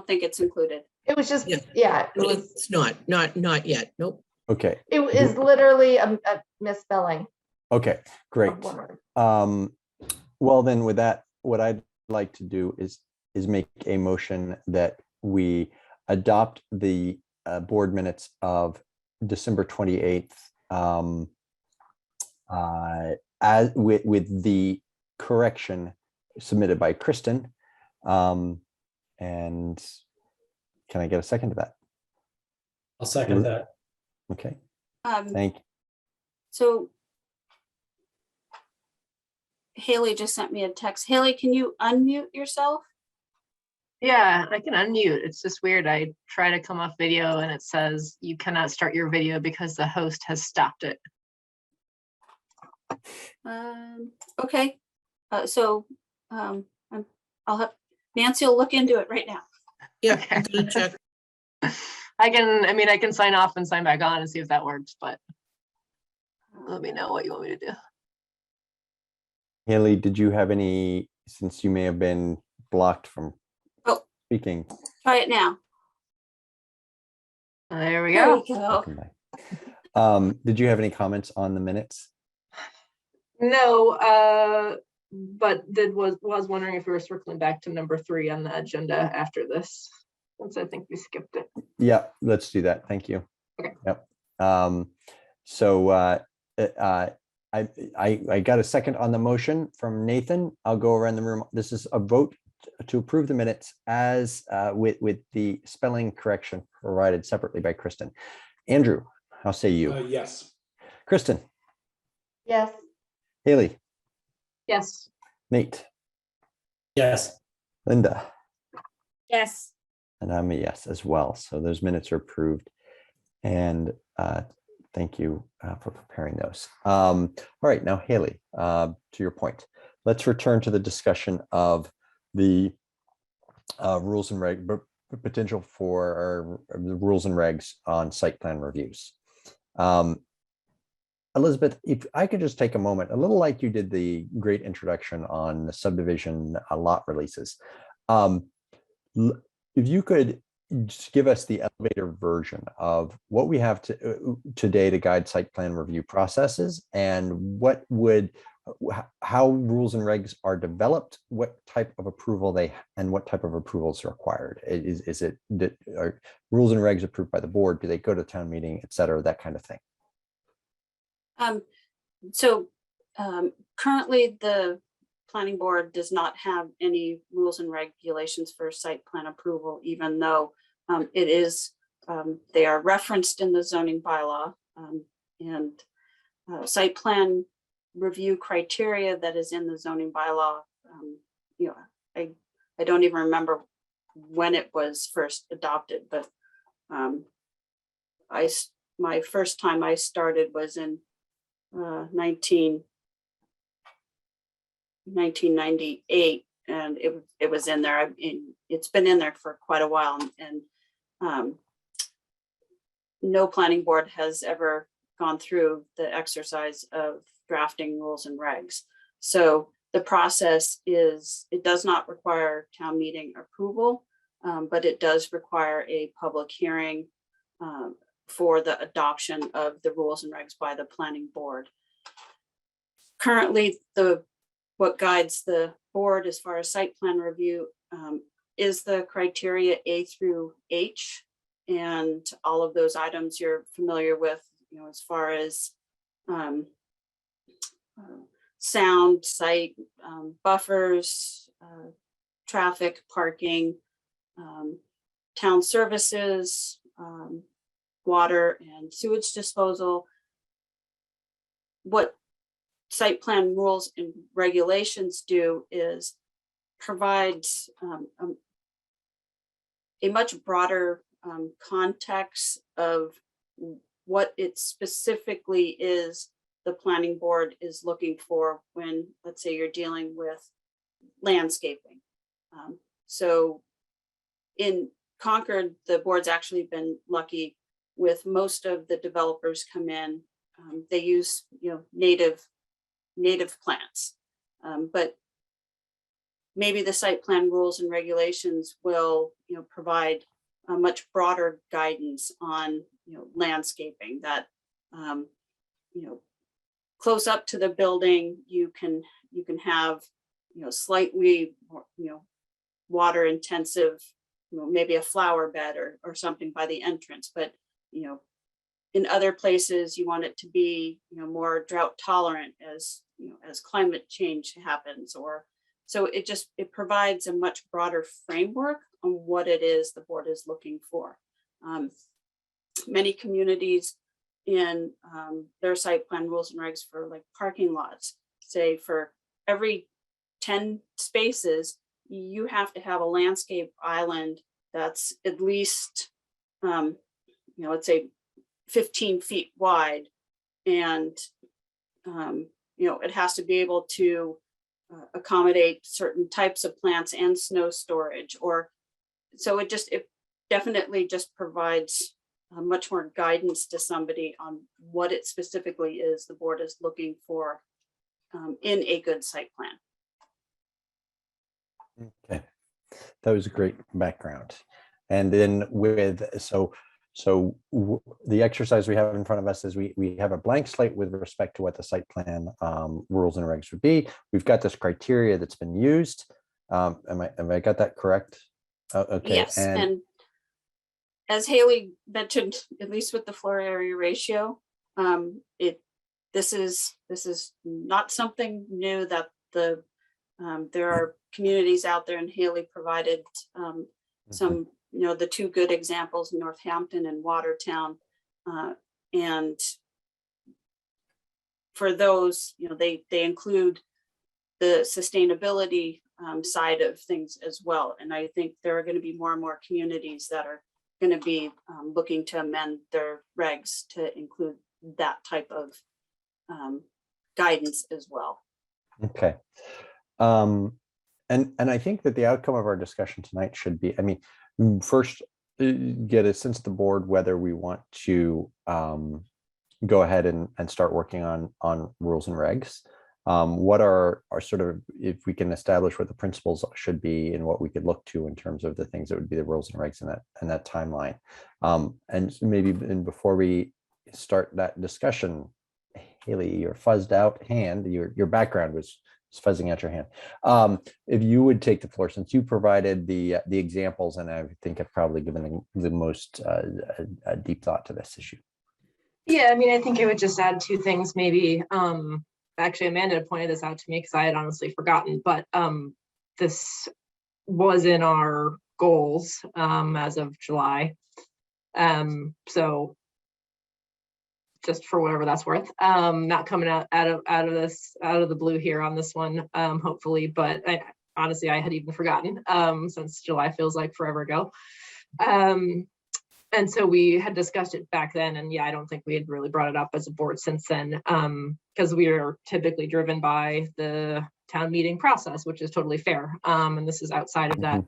think it's included. it was just, Yeah. yeah, it was, It's not yet. Nope. Okay, it is literally a misspelling okay, great. of one word. Well, then with that, what I'd like to do is make a motion that we adopt the board minutes of December 28th as with the correction submitted by Kristen. And can I get a second to that? I'll second that. Okay, Um, thank you. So Haley just sent me a text. Haley, can you unmute yourself? Yeah, I can unmute. It's just weird. I try to come off video and it says you cannot start your video because the host has stopped it. Okay, I'll have Nancy will look into it right now. Yeah, Okay. I'm gonna check. I can sign off and sign back on and see if that works, but let me know what you want me to do. Haley, did you have any, since you may have been blocked from Oh. speaking? Try it now. There we There go. we go. Welcome back. Did you have any comments on the minutes? No, but was wondering if we were circling back to number 3 on the agenda after this, since I think we skipped it. Yeah, let's do that. Thank you. Okay. Yep. So I got a second on the motion from Nathan. I'll go around the room. This is a vote to approve the minutes as with the spelling correction provided separately by Kristen. Andrew, how say you? Yes. Kristen, Yes, Haley, Yes. Nate, Yes, Linda, Yes. And I'm a yes as well. So those minutes are approved. And thank you for preparing those. All right, now Haley, to your point, let's return to the discussion of the rules and potential for the rules and regs on site plan reviews. Elizabeth, if I could just take a moment, a little like you did the great introduction on the subdivision lot releases. If you could just give us the elevator version of what we have today to guide site plan review processes, and what would, how rules and regs are developed, what type of approval and what type of approvals are required. Are rules and regs approved by the board? Do they go to town meeting, et cetera, that kind of thing? Currently the planning board does not have any rules and regulations for site plan approval, even though it is, they are referenced in the zoning bylaw, and site plan review criteria that is in the zoning bylaw. You know, I don't even remember when it was first adopted, but my first time I started was in 1998, and it was in there. It's been in there for quite a while, and no planning board has ever gone through the exercise of drafting rules and regs. So the process is, it does not require town meeting approval, but it does require a public hearing for the adoption of the rules and regs by the planning board. Currently, what guides the board as far as site plan review is the criteria A through H, and all of those items you're familiar with, you know, as far as sound, site, buffers, traffic, parking, town services, water and sewage disposal. What site plan rules and regulations do is provides a much broader context of what it specifically is the planning board is looking for when, let's say, you're dealing with landscaping. So in Concord, the board's actually been lucky with most of the developers come in. They use, you know, native plants, but maybe the site plan rules and regulations will, you know, provide a much broader guidance on, you know, landscaping that, you know, close up to the building, you can have, you know, slightly more, you know, water intensive, you know, maybe a flower bed or something by the entrance, but, you know, in other places you want it to be, you know, more drought tolerant as, you know, as climate change happens, or so it provides a much broader framework on what it is the board is looking for. Many communities in their site plan rules and regs for like parking lots, say for every 10 spaces, you have to have a landscape island that's at least, you know, let's say 15 feet wide. And, you know, it has to be able to accommodate certain types of plants and snow storage, or so it definitely just provides much more guidance to somebody on what it specifically is the board is looking for in a good site plan. Okay, that was a great background. And then the exercise we have in front of us is we have a blank slate with respect to what the site plan rules and regs would be. We've got this criteria that's been used. Have I got that correct? Okay. Yes, and as Haley mentioned, at least with the floor area ratio, this is not something new that there are communities out there, and Haley provided some, you know, the two good examples, Northampton and Watertown. And for those, you know, they include the sustainability side of things as well. And I think there are going to be more and more communities that are going to be looking to amend their regs to include that type of guidance as well. Okay. And I think that the outcome of our discussion tonight should be, I mean, first, get a sense of the board whether we want to go ahead and start working on rules and regs. What are sort of, if we can establish what the principles should be and what we could look to in terms of the things that would be the rules and regs in that timeline. And maybe before we start that discussion, Haley, your fuzzed out hand, your background was fuzzing out your hand. If you would take the floor, since you provided the examples, and I think I've probably given the most deep thought to this issue. Yeah, I mean, I think it would just add two things maybe. Actually, Amanda pointed this out to me because I had honestly forgotten, but this was in our goals as of July. So just for whatever that's worth, not coming out of the blue here on this one, hopefully, but honestly, I had even forgotten since July feels like forever ago. And so we had discussed it back then, and yeah, I don't think we had really brought it up as a board since then, because we are typically driven by the town meeting process, which is totally fair. And this is outside of that.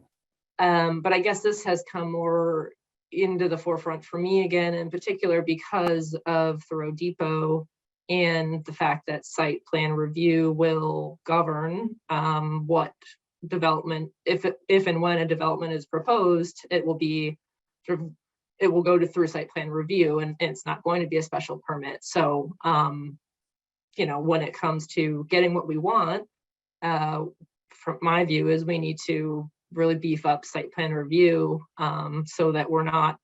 But I guess this has come more into the forefront for me again, in particular because of Thoreau Depot and the fact that site plan review will govern what development, if and when a development is proposed, it will be sort of, it will go through site plan review, and it's not going to be a special permit. So, you know, when it comes to getting what we want, from my view is we need to really beef up site plan review so that we're not,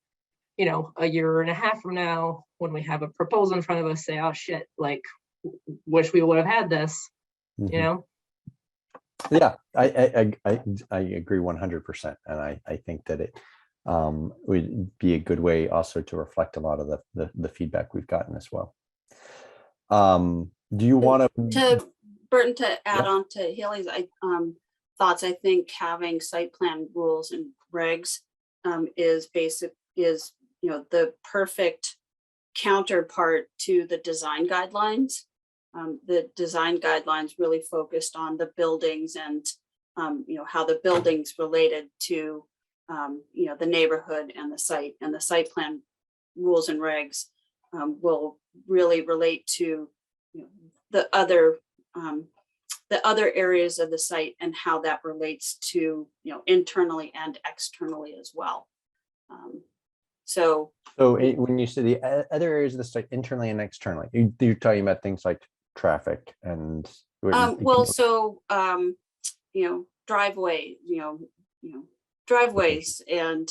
you know, a year and a half from now, when we have a proposal in front of us, say, oh shit, like, wish we would have had this, you know? Yeah, I agree 100%. And I think that it would be a good way also to reflect a lot of the feedback we've gotten as well. Do you want To Burton, to add Yeah. on to Haley's thoughts, I think having site plan rules and regs is you know, the perfect counterpart to the design guidelines. The design guidelines really focused on the buildings and you know, how the buildings related to you know, the neighborhood and the site plan rules and regs will really relate to, you know, the other areas of the site and how that relates to, you know, internally and externally as well. So when you say the other areas of the site internally and externally, you're talking about things like traffic and well, so you know, driveway, you know, driveways, and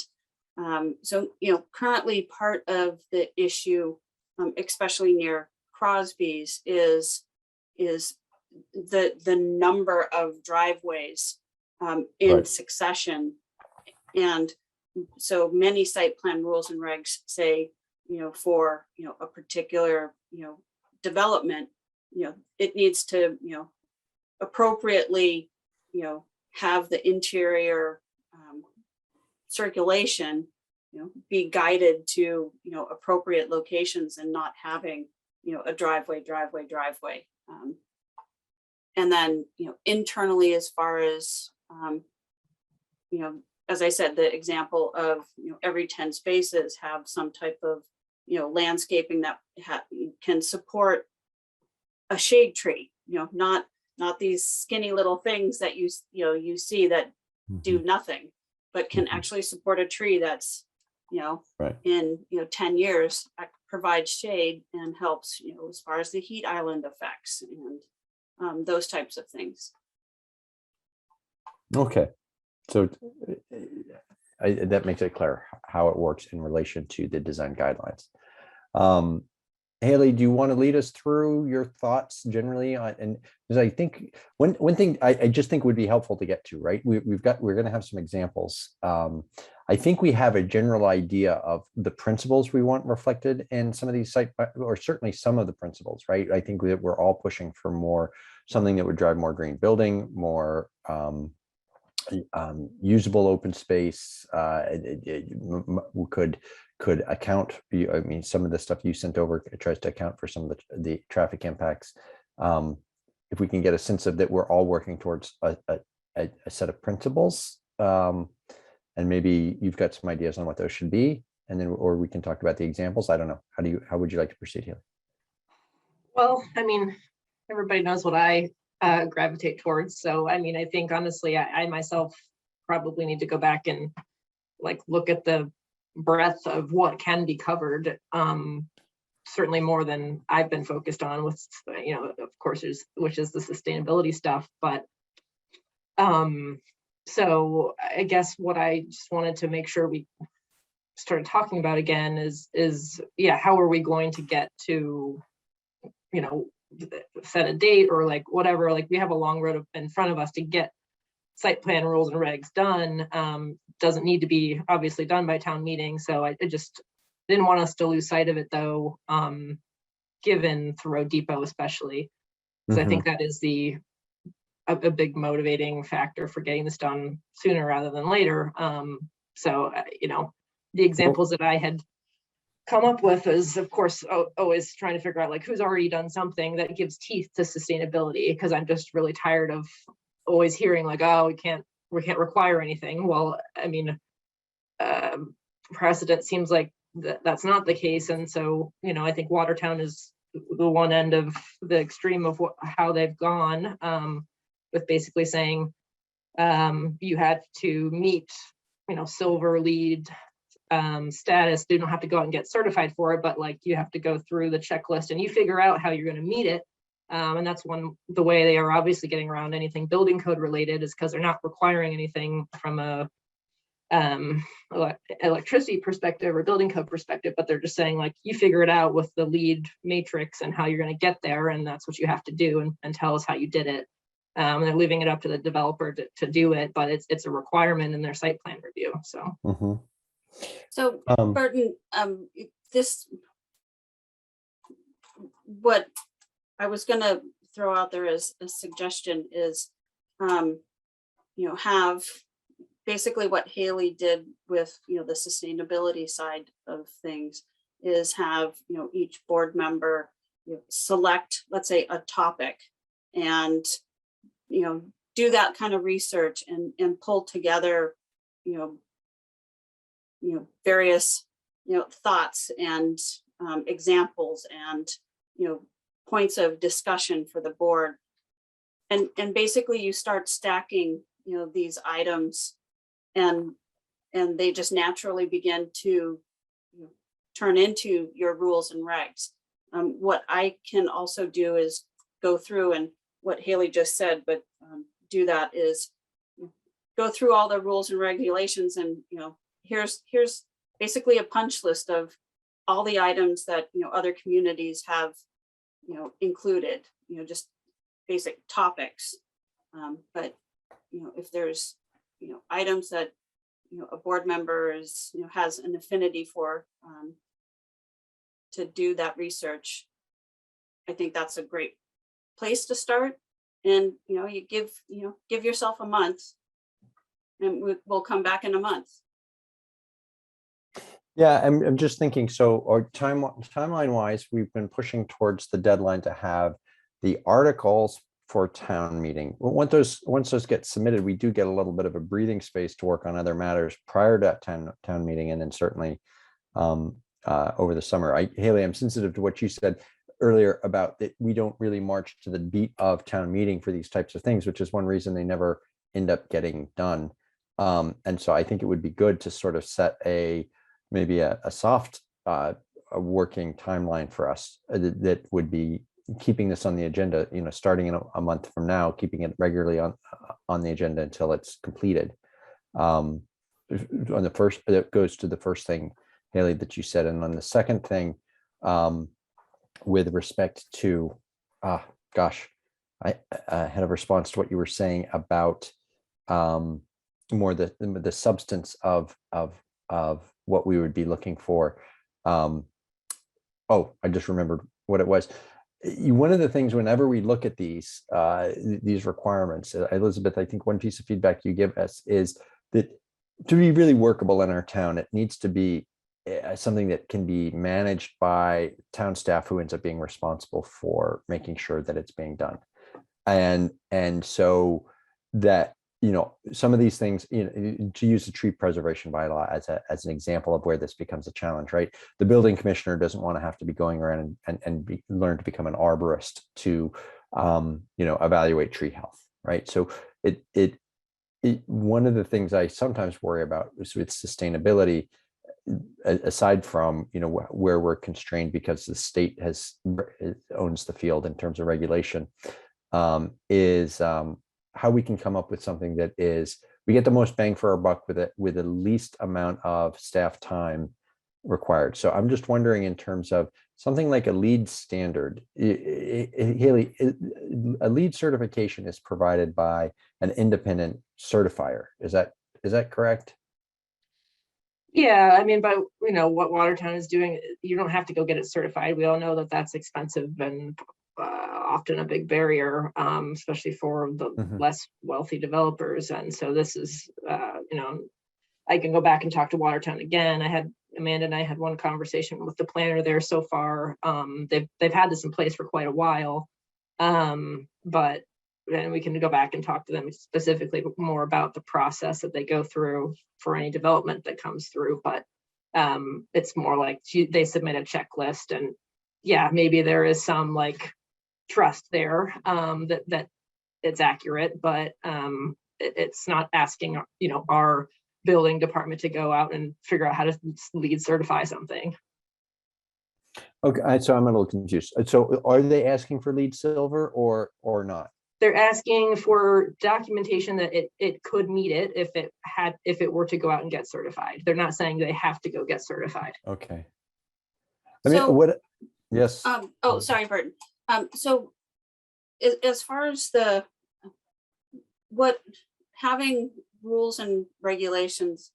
so, you know, currently part of the issue, especially near Crosby's, is the number of driveways in Right. succession. And so many site plan rules and regs say, you know, for, you know, a particular, you know, development, you know, it needs to, you know, appropriately, you know, have the interior circulation, you know, be guided to, you know, appropriate locations, and not having, you know, a driveway. And then, you know, internally, as far as, you know, as I said, the example of, you know, every 10 spaces have some type of, you know, landscaping that can support a shade tree, you know, not these skinny little things that you see that do nothing, but can actually support a tree that's, you know, Right. in, you know, 10 years provides shade and helps, you know, as far as the heat island effects and those types of things. Okay, so that makes it clear how it works in relation to the design guidelines. Haley, do you want to lead us through your thoughts generally on, and because I think one thing I just think would be helpful to get to, right? We're going to have some examples. I think we have a general idea of the principles we want reflected in some of these site, or certainly some of the principles, right? I think that we're all pushing for something that would drive more green building, more usable open space. We could account. I mean, some of the stuff you sent over tries to account for some of the traffic impacts. If we can get a sense of that, we're all working towards a set of principles, and maybe you've got some ideas on what those should be, and then or we can talk about the examples. I don't know. How would you like to proceed here? Well, I mean, everybody knows what I gravitate towards. So, I mean, I think honestly, I myself probably need to go back and like look at the breadth of what can be covered. Certainly more than I've been focused on with, you know, of course, which is the sustainability stuff. But so I guess what I just wanted to make sure we started talking about again is yeah, how are we going to get to, you know, set a date or like whatever, like we have a long road in front of us to get site plan rules and regs done. Doesn't need to be obviously done by town meeting. So I just didn't want us to lose sight of it though, given Thoreau Depot especially, because I think that is a big motivating factor for getting this done sooner rather than later. So, you know, the examples that I had come up with is, of course, always trying to figure out like who's already done something that gives teeth to sustainability, because I'm just really tired of always hearing like, oh, we can't require anything. Well, I mean, precedent seems like that's not the case. And so, you know, I think Watertown is the one end of the extreme of how they've gone, with basically saying you had to meet, you know, silver LEED status. You don't have to go out and get certified for it, but like you have to go through the checklist and you figure out how you're going to meet it. And that's the way they are obviously getting around anything building code related, is because they're not requiring anything from a electricity perspective or building code perspective, but they're just saying like you figure it out with the LEED matrix and how you're going to get there, and that's what you have to do, and tell us how you did it. And they're leaving it up to the developer to do it, but it's a requirement in their site plan review. So. So Burton, what I was gonna throw out there as a suggestion is, you know, have basically what Haley did with, you know, the sustainability side of things is have, you know, each board member, you know, select, let's say, a topic and, you know, do that kind of research and pull together, you know, various, you know, thoughts and examples and, you know, points of discussion for the board. And basically you start stacking, you know, these items and they just naturally begin to, you know, turn into your rules and regs. What I can also do is go through, and what Haley just said, but do that is go through all the rules and regulations, and, you know, here's basically a punch list of all the items that, you know, other communities have, you know, included, you know, just basic topics. But, you know, if there's, you know, items that, you know, a board member is, you know, has an affinity for, to do that research, I think that's a great place to start. And, you know, you give yourself a month, and we'll come back in a month. Yeah, I'm just thinking, so or timeline wise, we've been pushing towards the deadline to have the articles for town meeting. Once those get submitted, we do get a little bit of a breathing space to work on other matters prior to that town meeting, and then certainly over the summer. Haley, I'm sensitive to what you said earlier about that we don't really march to the beat of town meeting for these types of things, which is one reason they never end up getting done. And so I think it would be good to sort of set maybe a soft a working timeline for us that would be keeping this on the agenda, you know, starting in a month from now, keeping it regularly on the agenda until it's completed. On the first, that goes to the first thing, Haley, that you said. And on the second thing, with respect to, gosh, I had a response to what you were saying about more the substance of what we would be looking for. Oh, I just remembered what it was. one of the things whenever we look at these requirements, Elizabeth, I think one piece of feedback you give us is that to be really workable in our town, it needs to be something that can be managed by town staff who ends up being responsible for making sure that it's being done. And so that, some of these things, to use the tree preservation bylaw as an example of where this becomes a challenge, right? The building commissioner doesn't want to have to be going around and learn to become an arborist to, evaluate tree health, right? So one of the things I sometimes worry about is with sustainability, aside from where we're constrained because the state owns the field in terms of regulation, is how we can come up with something that is we get the most bang for our buck with the least amount of staff time required. So I'm just wondering, in terms of something like a LEED standard, Haley, a LEED certification is provided by an independent certifier. Is that correct? Yeah, I mean, but what Watertown is doing, you don't have to go get it certified. We all know that that's expensive and often a big barrier, especially for the less wealthy developers. And so this is, I can go back and talk to Watertown again. Amanda and I had one conversation with the planner there so far. They've had this in place for quite a while, but then we can go back and talk to them specifically more about the process that they go through for any development that comes through. But it's more like they submit a checklist, and yeah, maybe there is some like trust there that it's accurate, but it's not asking our building department to go out and figure out how to LEED certify something. Okay, so I'm a little confused. So are they asking for LEED silver or not? They're asking for documentation that it could meet it if it were to go out and get certified. They're not saying they have to go get certified. Okay. Yes. Oh, sorry, Burton. So as far as what having rules and regulations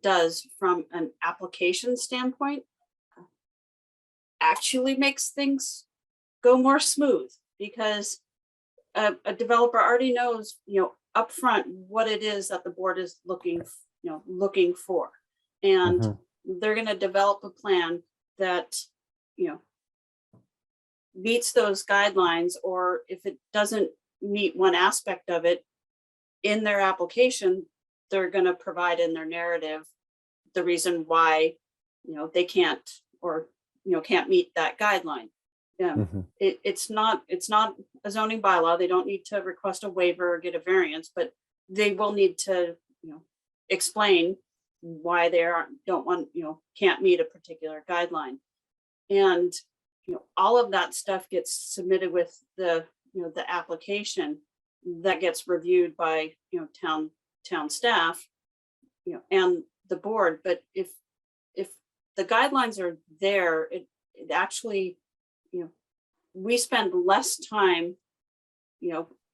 does from an application standpoint, actually makes things go more smooth, because a developer already knows, upfront what it is that the board is looking for, and they're going to develop a plan that, meets those guidelines, or if it doesn't meet one aspect of it in their application, they're going to provide in their narrative the reason why, they can't, or, can't meet that guideline. It's not a zoning bylaw. They don't need to request a waiver or get a variance, but they will need to, explain why they can't meet a particular guideline. And, all of that stuff gets submitted with the application that gets reviewed by, town staff, and the board. But if the guidelines are there, it actually, we spend less time,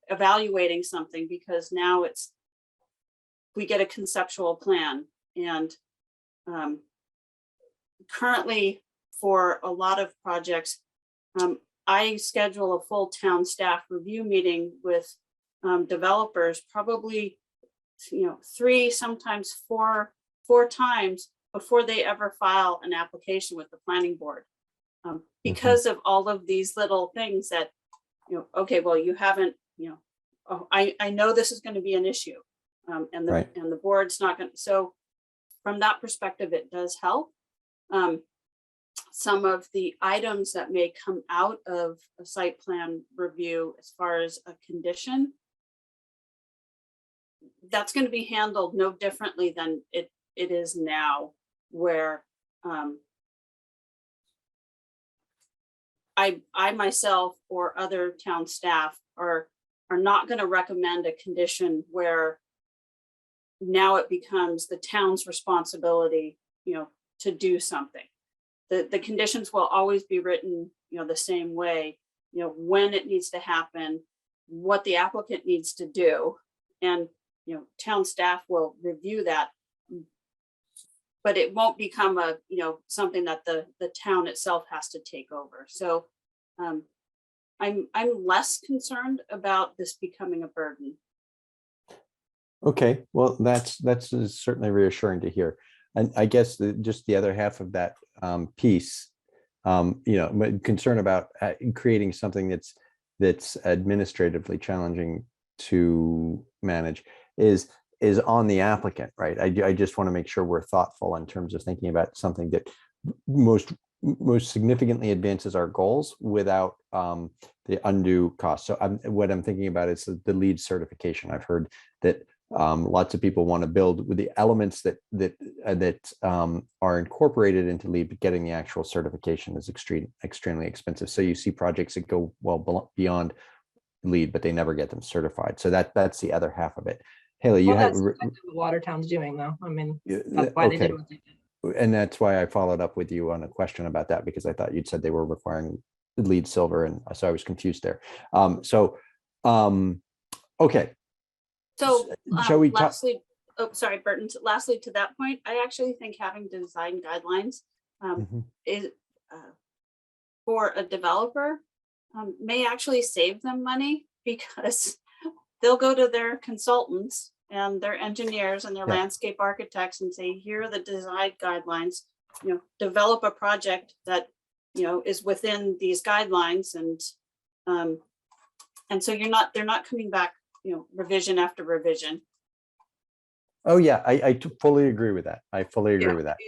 evaluating something, because now we get a conceptual plan. And currently, for a lot of projects, I schedule a full town staff review meeting with developers, probably 3, sometimes 4 times before they ever file an application with the planning board, because of all of these little things that, okay, well, you haven't, I know this is going to be an issue, and the board's not going to. So from that perspective, it does help. Some of the items that may come out of a site plan review, as far as a condition, that's going to be handled no differently than it is now, where I myself or other town staff are not going to recommend a condition where now it becomes the town's responsibility, to do something. The conditions will always be written, the same way, when it needs to happen, what the applicant needs to do, and, town staff will review that, but it won't become something that the town itself has to take over. So I'm less concerned about this becoming a burden. Okay, well, that's certainly reassuring to hear. And I guess just the other half of that piece, my concern about creating something that's administratively challenging to manage is on the applicant, right? I just want to make sure we're thoughtful in terms of thinking about something that most significantly advances our goals without the undue cost. So what I'm thinking about is the LEED certification. I've heard that lots of people want to build with the elements that are incorporated into LEED, but getting the actual certification is extremely expensive. So you see projects that go well beyond LEED, but they never get them certified. So that's the other half of it. Haley, you Well, had that's exactly what Watertown's doing though. I mean, that's why they okay. did what they did. And that's why I followed up with you on a question about that, because I thought you'd said they were requiring LEED silver, and so I was confused there. Okay. So Shall we talk? lastly, oh, sorry, Burton, lastly to that point, I actually think having design guidelines is for a developer may actually save them money, because they'll go to their consultants and their engineers and their Yeah. landscape architects and say, here are the design guidelines, develop a project that, is within these guidelines. And so they're not coming back, revision after revision. Oh yeah, I fully agree with that. I fully agree with that.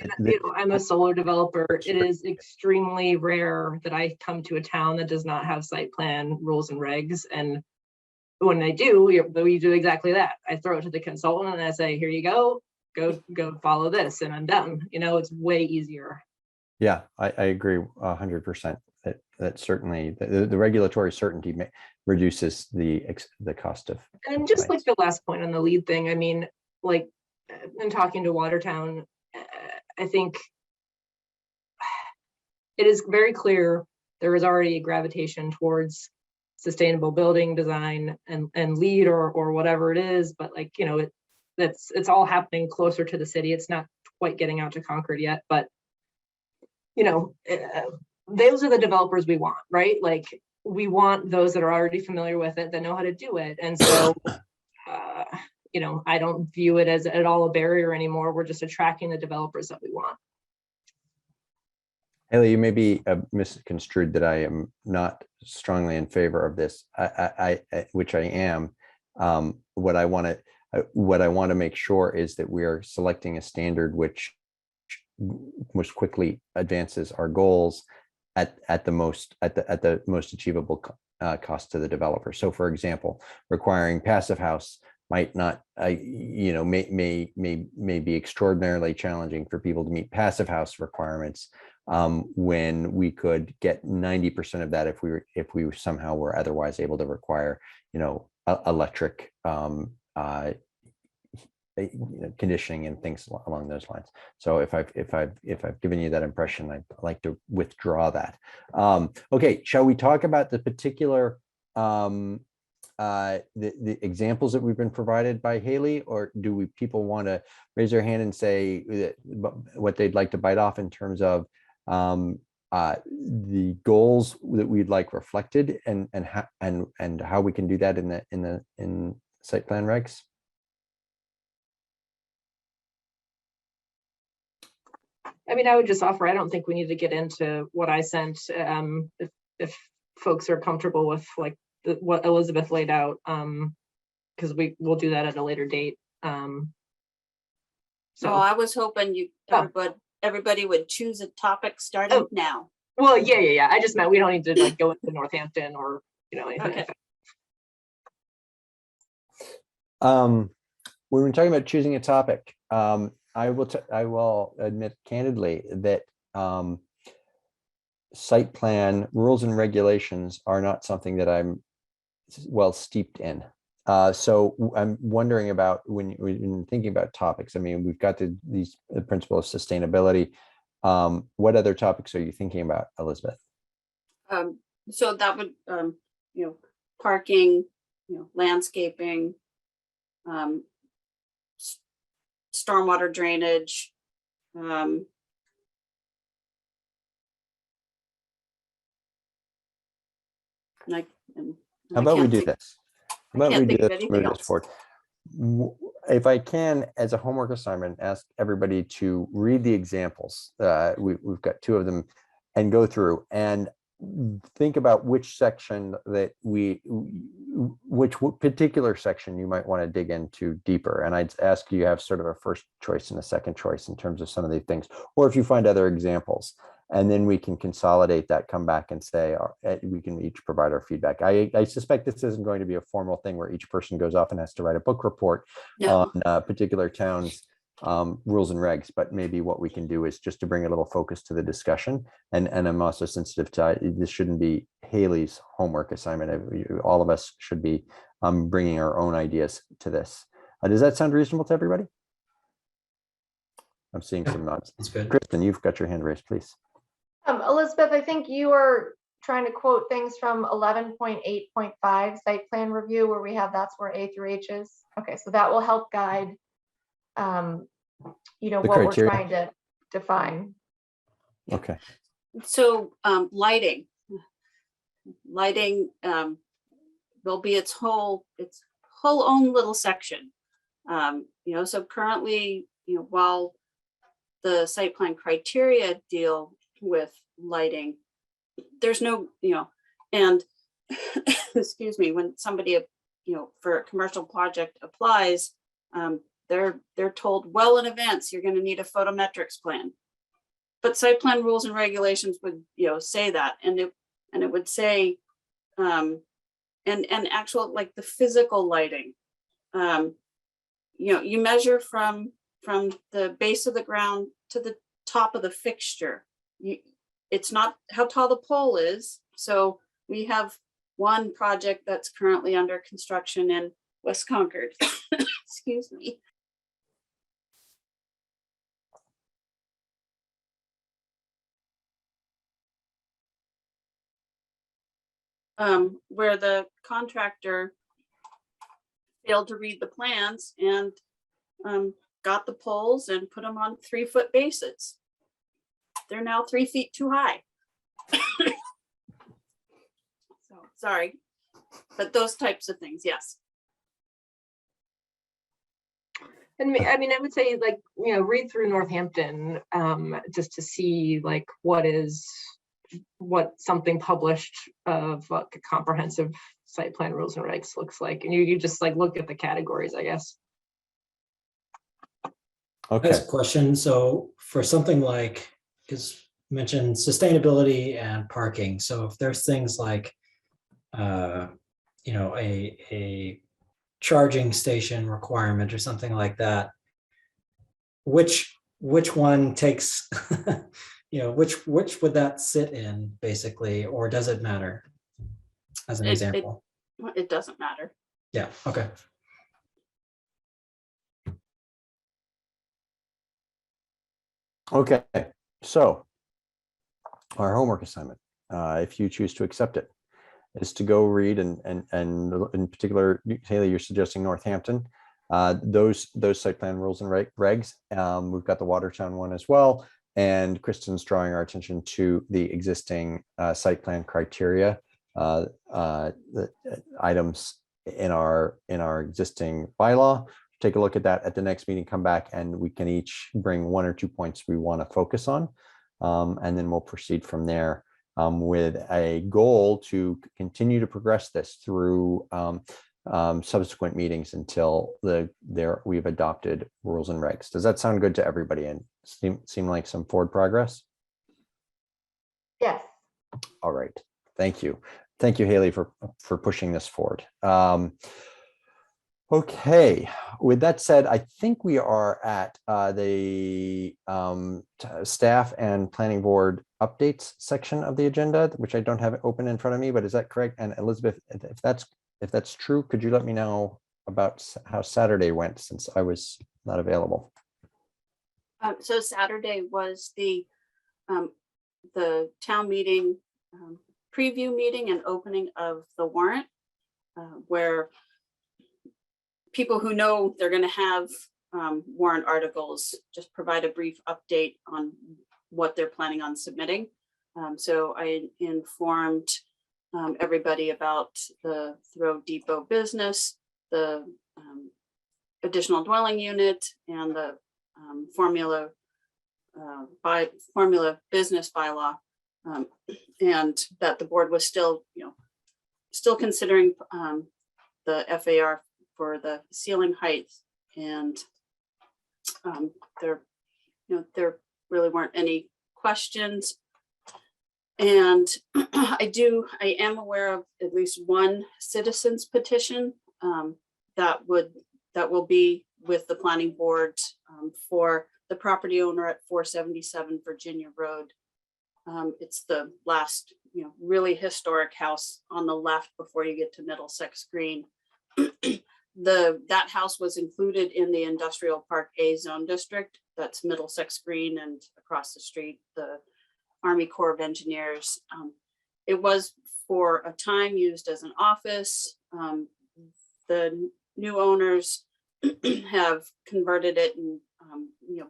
I'm a solar developer. It is extremely rare that I come to a town that does not have site plan rules and regs. And when I do, we do exactly that. I throw it to the consultant and I say, here you go follow this, and I'm done. It's way easier. Yeah, I agree 100%. That certainly the regulatory certainty reduces the cost of. And just like the last point on the LEED thing, I mean, like in talking to Watertown, I think it is very clear there is already a gravitation towards sustainable building design and LEED or whatever it is, but it's all happening closer to the city. It's not quite getting out to Concord yet, but those are the developers we want, right? Like, we want those that are already familiar with it, that know how to do it. And so I don't view it as at all a barrier anymore. We're just attracting the developers that we want. Haley, you may be misconstrued that I am not strongly in favor of this, which I am. What I want to make sure is that we are selecting a standard which most quickly advances our goals at the most achievable cost to the developer. So, for example, requiring passive house might not, may be extraordinarily challenging for people to meet passive house requirements, when we could get 90% of that if we somehow were otherwise able to require, electric conditioning and things along those lines. So if I've given you that impression, I'd like to withdraw that. Okay, shall we talk about the particular the examples that we've been provided by Haley, or do people want to raise their hand and say what they'd like to bite off in terms of the goals that we'd like reflected, and how we can do that in site plan regs? I mean, I would just offer, I don't think we need to get into what I sent, if folks are comfortable with what Elizabeth laid out, because we'll do that at a later date. So I was hoping everybody would choose a topic starting now. Well, yeah. I just meant we don't need to go into Northampton or anything. Okay. When we're talking about choosing a topic, I will admit candidly that site plan rules and regulations are not something that I'm well steeped in. So I'm wondering about when thinking about topics. I mean, we've got the principle of sustainability. What other topics are you thinking about, Elizabeth? So that would, parking, landscaping, stormwater drainage, Like, and How I about we can't do think- this? How about can't we do think of this, anything move this else. forward? If I can, as a homework assignment, ask everybody to read the examples. We've got two of them, and go through and think about which section that which particular section you might want to dig into deeper. And I'd ask you have sort of a first choice and a second choice in terms of some of these things, or if you find other examples. And then we can consolidate that, come back and say, we can each provide our feedback. I suspect this isn't going to be a formal thing where each person goes off and has to write a book report No. on particular towns' rules and regs, but maybe what we can do is just to bring a little focus to the discussion. And I'm also sensitive to, this shouldn't be Haley's homework assignment. All of us should be bringing our own ideas to this. Does that sound reasonable to everybody? I'm seeing some nods. That's good. Kristen, you've got your hand raised, please. Elizabeth, I think you are trying to quote things from 11.8.5 site plan review, where we have that's where A through H is. Okay, so that will help guide, The what criteria. we're trying to define. Okay. So lighting will be its whole own little section. So currently, while the site plan criteria deal with lighting, there's no, and excuse me, when somebody, for a commercial project applies, they're told well in advance, you're going to need a photometrics plan. But site plan rules and regulations would, say that, and it would say, and actual, like the physical lighting, you measure from the base of the ground to the top of the fixture. It's not how tall the pole is. So we have one project that's currently under construction in West Concord. Excuse me. Where the contractor failed to read the plans and got the poles and put them on 3-foot bases. They're now 3 feet too high. So sorry, but those types of things, yes. And I mean, I would say read through Northampton just to see what something published of like a comprehensive site plan rules and regs looks like. And you just look at the categories, I guess. Okay. That's a question. So for something like, because mentioned sustainability and parking. So if there's things like, a charging station requirement or something like that, which one takes, which would that sit in basically, or does it matter? As an example. It doesn't matter. Yeah. Okay. Okay. So our homework assignment, if you choose to accept it, is to go read and in particular, Haley, you're suggesting Northampton. Those site plan rules and regs. We've got the Watertown one as well, and Kristen's drawing our attention to the existing site plan criteria, the items in our existing bylaw. Take a look at that at the next meeting. Come back and we can each bring 1 or 2 points we want to focus on, and then we'll proceed from there. With a goal to continue to progress this through subsequent meetings until we've adopted rules and regs. Does that sound good to everybody and seem like some forward progress? Yes. All right. Thank you. Thank you, Haley, for pushing this forward. Okay, with that said, I think we are at the staff and planning board updates section of the agenda, which I don't have open in front of me, but is that correct? And Elizabeth, if that's true, could you let me know about how Saturday went, since I was not available? So Saturday was the town meeting preview meeting and opening of the warrant, where people who know they're going to have warrant articles just provide a brief update on what they're planning on submitting. So I informed everybody about the Thoreau Depot business, the additional dwelling unit, and the formula business bylaw, and that the board was still, still considering the FAR for the ceiling height, and there really weren't any questions. And I am aware of at least one citizens petition that will be with the planning board for the property owner at 477 Virginia Road. It's the last, really historic house on the left before you get to Middlesex Green. That house was included in the Industrial Park A zone district. That's Middlesex Green, and across the street, the Army Corps of Engineers. It was for a time used as an office. The new owners have converted it and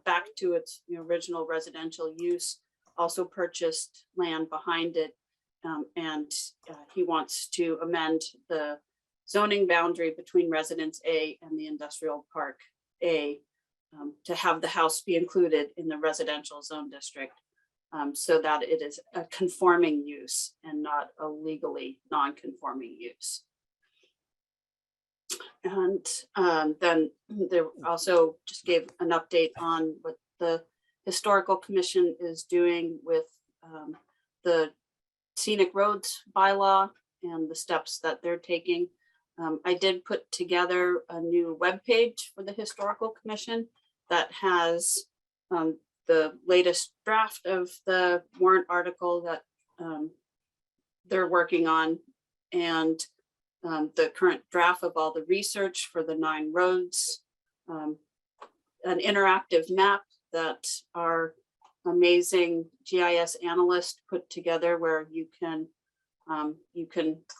back to its original residential use. Also purchased land behind it, and he wants to amend the zoning boundary between Residence A and the Industrial Park A to have the house be included in the residential zone district, so that it is a conforming use and not a legally non-conforming use. And then there also just gave an update on what the Historical Commission is doing with the Scenic Roads bylaw and the steps that they're taking. I did put together a new webpage for the Historical Commission that has the latest draft of the warrant article that they're working on, and the current draft of all the research for the 9 roads, an interactive map that our amazing GIS analyst put together, where you can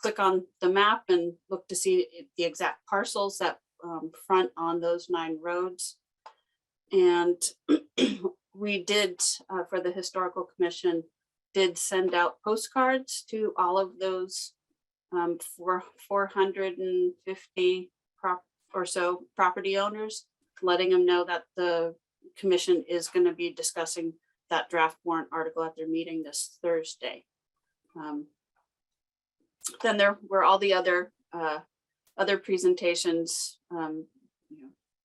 click on the map and look to see the exact parcels that front on those 9 roads. And we did, for the Historical Commission, did send out postcards to all of those 450 or so property owners, letting them know that the commission is going to be discussing that draft warrant article at their meeting this Thursday. Then there were all the other presentations,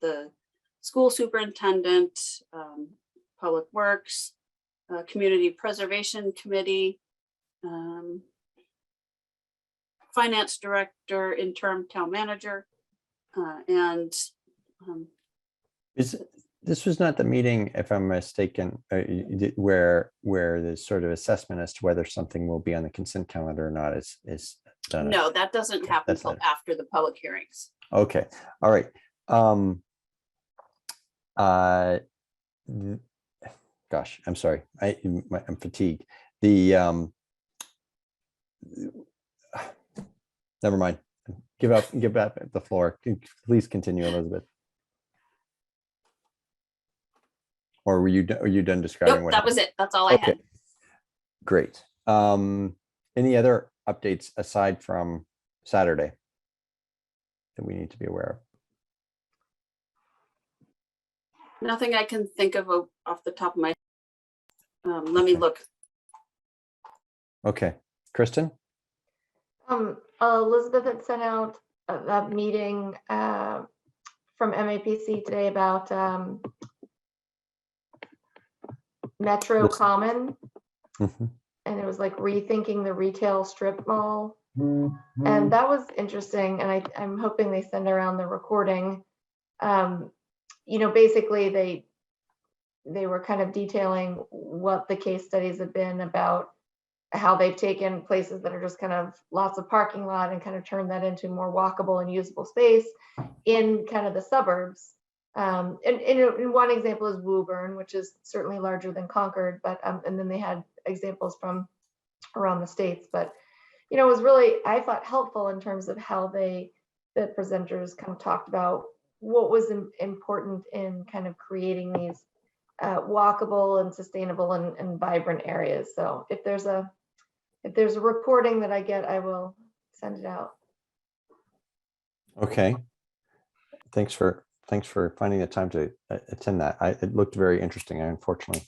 the school superintendent, public works, community preservation committee, finance director, interim town manager, and This was not the meeting, if I'm mistaken, where the sort of assessment as to whether something will be on the consent calendar or not is done. no, that doesn't happen that's until later. after the public hearings. Okay, all right. Gosh, I'm sorry. I'm fatigued. Never mind. Give back the floor. Please continue, Elizabeth. Or were you done describing Nope, what that was happened? it. That's all I had. Great. Any other updates aside from Saturday that we need to be aware Nothing I can think of off the top of my head. Let me Okay. look. of? Okay, Kristen? Elizabeth had sent out a meeting from MAPC today about Metro Yes. Common, Mhm. and it was like rethinking the retail strip mall. And that was interesting, and I'm hoping they send around the recording. Basically they were kind of detailing what the case studies have been about, how they've taken places that are just kind of lots of parking lot and kind of turned that into more walkable and usable space in kind of the suburbs. And one example is Woburn, which is certainly larger than Concord, but and then they had examples from around the states. But it was really, I thought, helpful in terms of how the presenters kind of talked about what was important in kind of creating these walkable and sustainable and vibrant areas. So if there's a if there's a recording that I get, I will send it out. Okay. Thanks for finding the time to attend that. It looked very interesting. I unfortunately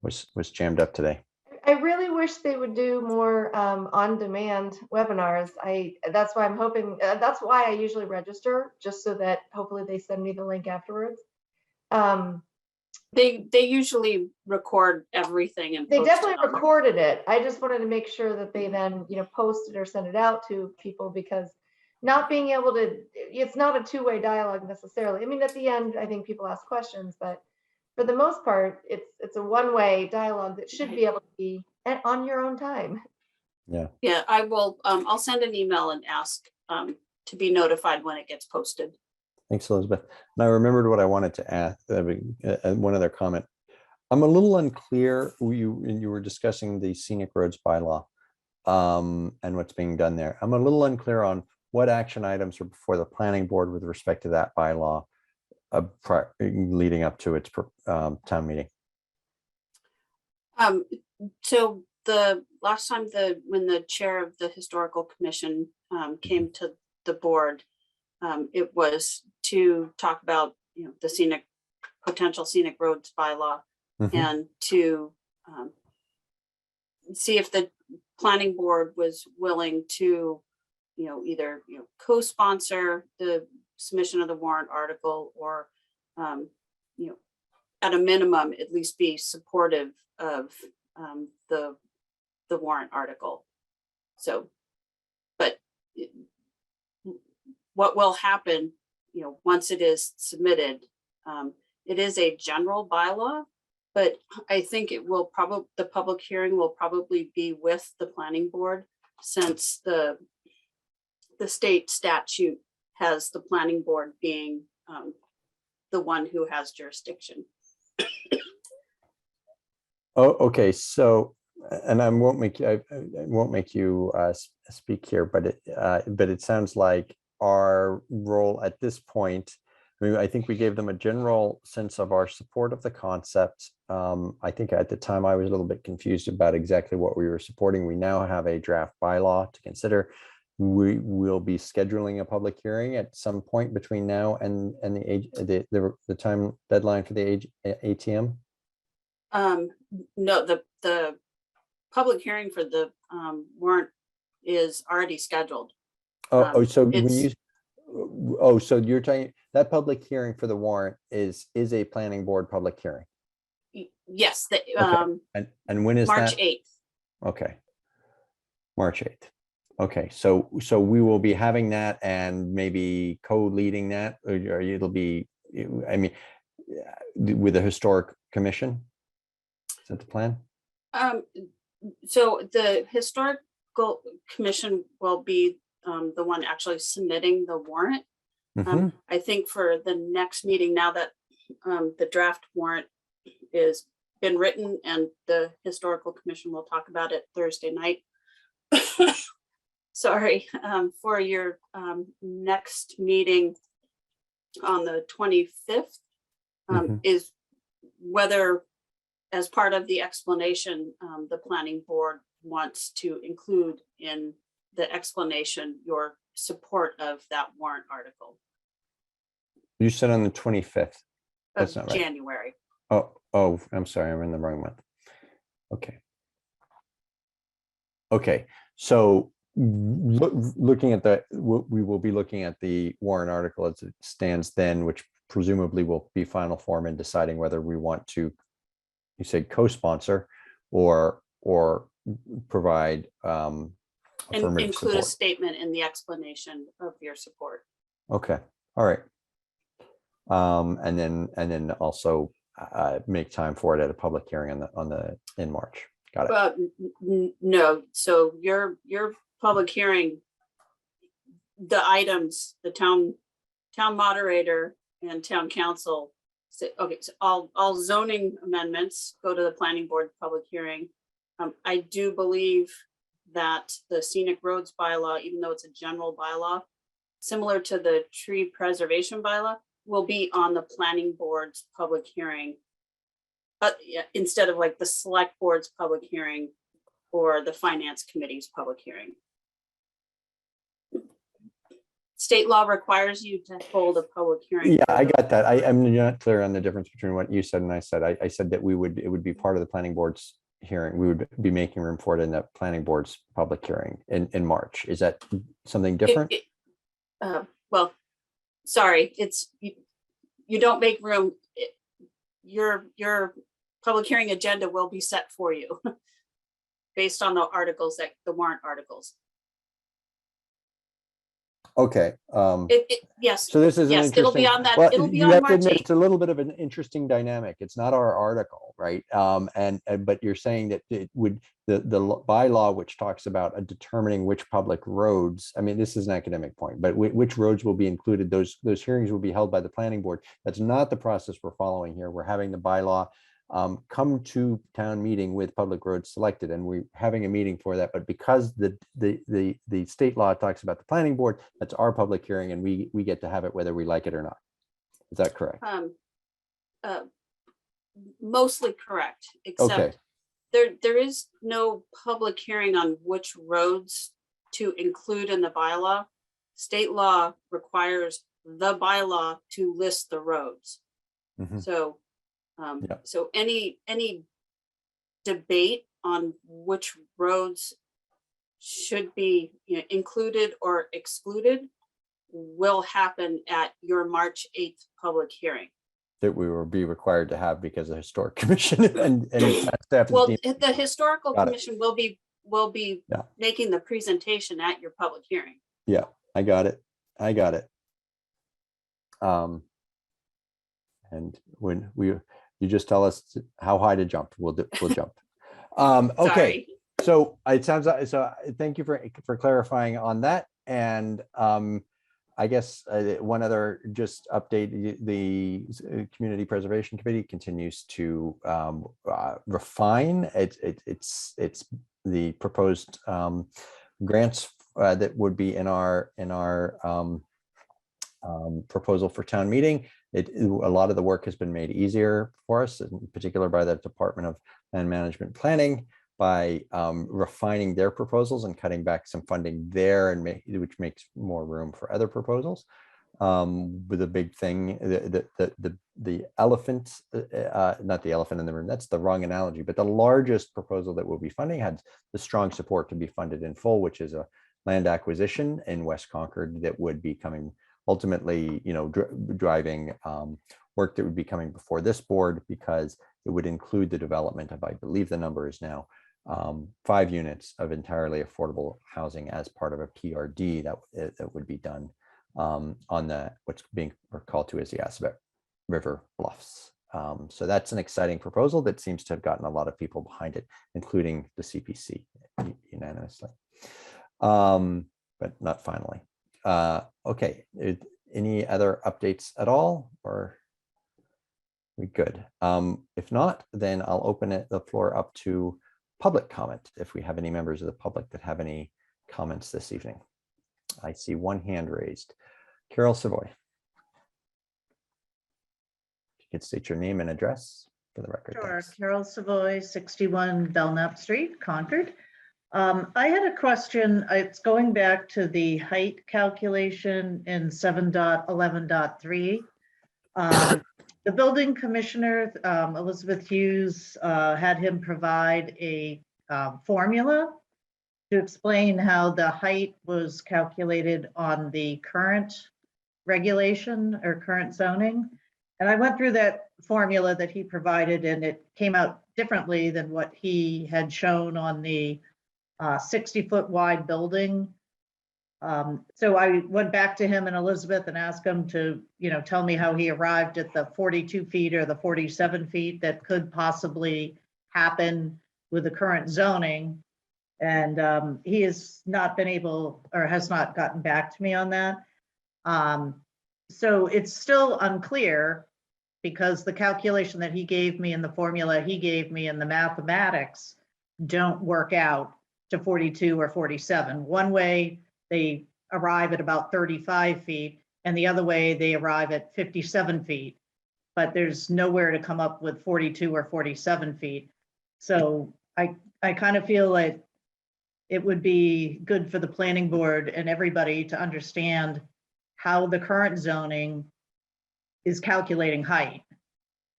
was jammed up today. I really wish they would do more on-demand webinars. That's why I'm hoping, that's why I usually register, just so that hopefully they send me the link afterwards. They usually record everything and They post it definitely on their- recorded it. I just wanted to make sure that they then, post it or send it out to people, because not being able to, it's not a two-way dialogue necessarily. I mean, at the end, I think people ask questions, but for the most part, it's a one-way dialogue that should be able to be on your own time. Yeah. Yeah, I will, I'll send an email and ask to be notified when it gets posted. Thanks, Elizabeth. And I remembered what I wanted to ask. One other comment. I'm a little unclear. You were discussing the scenic roads bylaw and what's being done there. I'm a little unclear on what action items are before the planning board with respect to that bylaw leading up to its town meeting. So the last time when the chair of the historical commission came to the board, it was to talk about the potential scenic roads bylaw and to see if the planning board was willing to either co-sponsor the submission of the warrant article, or at a minimum at least be supportive of the warrant article. So, but what will happen, once it is submitted, it is a general bylaw, but I think the public hearing will probably be with the planning board, since the state statute has the planning board being the one who has jurisdiction. Oh, okay. So, and I won't make you speak here, but it sounds like our role at this point, I think we gave them a general sense of our support of the concept. I think at the time I was a little bit confused about exactly what we were supporting. We now have a draft bylaw to consider. We will be scheduling a public hearing at some point between now and the time deadline for the ATM. No, the public hearing for the warrant is already scheduled. So when it's- so you're telling that public hearing for the warrant is a planning board public hearing. Yes, And when is March that? 8th. Okay. March 8th. Okay, so we will be having that and maybe co-leading that, or it'll be, with the historic commission? Is that the plan? So the historical commission will be the one actually submitting the warrant. Mhm. I think for the next meeting, now that the draft warrant is been written and the historical commission will talk about it Thursday night. Sorry, for your next meeting on the 25th is whether, as part of the explanation, the planning board wants to include in the explanation your support of that warrant article You said on the 25th. That's of not right. January. Oh, I'm sorry, I'm in the wrong month. Okay, so looking at we will be looking at the warrant article as it stands then, which presumably will be final form in deciding whether we want to, you said co-sponsor or provide And affirmative include a support. statement in the explanation of your support. Okay, all right. And then also make time for it at a public hearing in March. Got it. But no, so your public hearing, the items, the town moderator and town council say, okay, so all zoning amendments go to the planning board public hearing. I do believe that the scenic roads bylaw, even though it's a general bylaw, similar to the tree preservation bylaw, will be on the planning board's public hearing. Yeah, instead of like the select board's public hearing or the finance committee's public hearing. State law requires you to hold a public hearing. Yeah, for I the- got that. I'm not clear on the difference between what you said and I said. I said that it would be part of the planning board's hearing. We would be making room for it in the planning board's public hearing in March. Is that something different? Well, sorry, you don't make room. Your public hearing agenda will be set for you based on the warrant articles. Okay. Yes, So this is an yes, it'll be interesting- on that. well, It'll be you on have to March admit, 8th. it's a little bit of an interesting dynamic. It's not our article, right? But you're saying that it would, the bylaw, which talks about determining which public roads, I mean, this is an academic point, but which roads will be included, those hearings will be held by the planning board. That's not the process we're following here. We're having the bylaw come to town meeting with public roads selected, and we're having a meeting for that. But because the state law talks about the planning board, that's our public hearing, and we get to have it whether we like it or not. Is that correct? Mostly correct, Okay, except there is no public hearing on which roads to include in the bylaw. State law requires the bylaw to list the roads. Mhm. So, Yeah. so any debate on which roads should be, included or excluded will happen at your March 8th public hearing. that we will be required to have because of historic commission and staff. Well, deemed- the historical Got it. commission will be Yeah. making the presentation at your public hearing. Yeah, I got it. I got it. And when you just tell us how high to jump, we'll jump. Okay, Sorry. so it sounds like, so thank you for clarifying on that. And I guess one other just update, the Community Preservation Committee continues to refine it's the proposed grants that would be in our proposal for town meeting. A lot of the work has been made easier for us, in particular by the Department of Land Management Planning, by refining their proposals and cutting back some funding there, and which makes more room for other proposals. With a big thing, the elephant, not the elephant in the room, that's the wrong analogy, but the largest proposal that will be funding had the strong support to be funded in full, which is a land acquisition in West Concord that would be coming ultimately, driving work that would be coming before this board, because it would include the development of, I believe the number is now 5 units of entirely affordable housing as part of a PRD that would be done on what's being called to as the Assabet River Bluffs. So that's an exciting proposal that seems to have gotten a lot of people behind it, including the CPC unanimously, but not finally. Okay, any other updates at all, or we good? If not, then I'll open the floor up to public comment, if we have any members of the public that have any comments this evening. I see one hand raised. Carol Savoy. If you could state your name and address for the record. Sure, Thanks. Carol Savoy, 61 Belknap Street, Concord. I had a question. It's going back to the height calculation in 7.11.3. The building commissioner, Elizabeth Hughes, had him provide a formula to explain how the height was calculated on the current regulation or current zoning. And I went through that formula that he provided, and it came out differently than what he had shown on the 60-foot wide building. So I went back to him and Elizabeth and asked him to, tell me how he arrived at the 42 feet or the 47 feet that could possibly happen with the current zoning. And he has not been able, or has not gotten back to me on that. So it's still unclear, because the calculation that he gave me and the formula he gave me and the mathematics don't work out to 42 or 47. One way they arrive at about 35 feet, and the other way they arrive at 57 feet, but there's nowhere to come up with 42 or 47 feet. So I kind of feel like it would be good for the planning board and everybody to understand how the current zoning is calculating height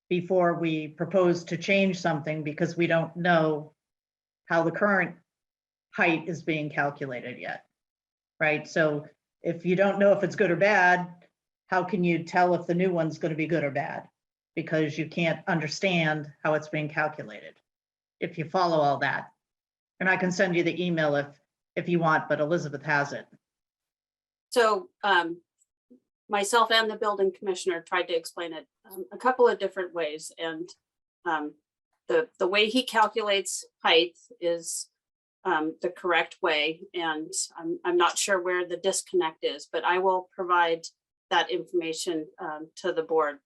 before we propose to change something, because we don't know how the current height is being calculated yet, right? So if you don't know if it's good or bad, how can you tell if the new one's going to be good or bad? Because you can't understand how it's being calculated, if you follow all that. And I can send you the email if you want, but Elizabeth has it. So myself and the building commissioner tried to explain it a couple of different ways. And the way he calculates height is the correct way. And I'm not sure where the disconnect is, but I will provide that information to the board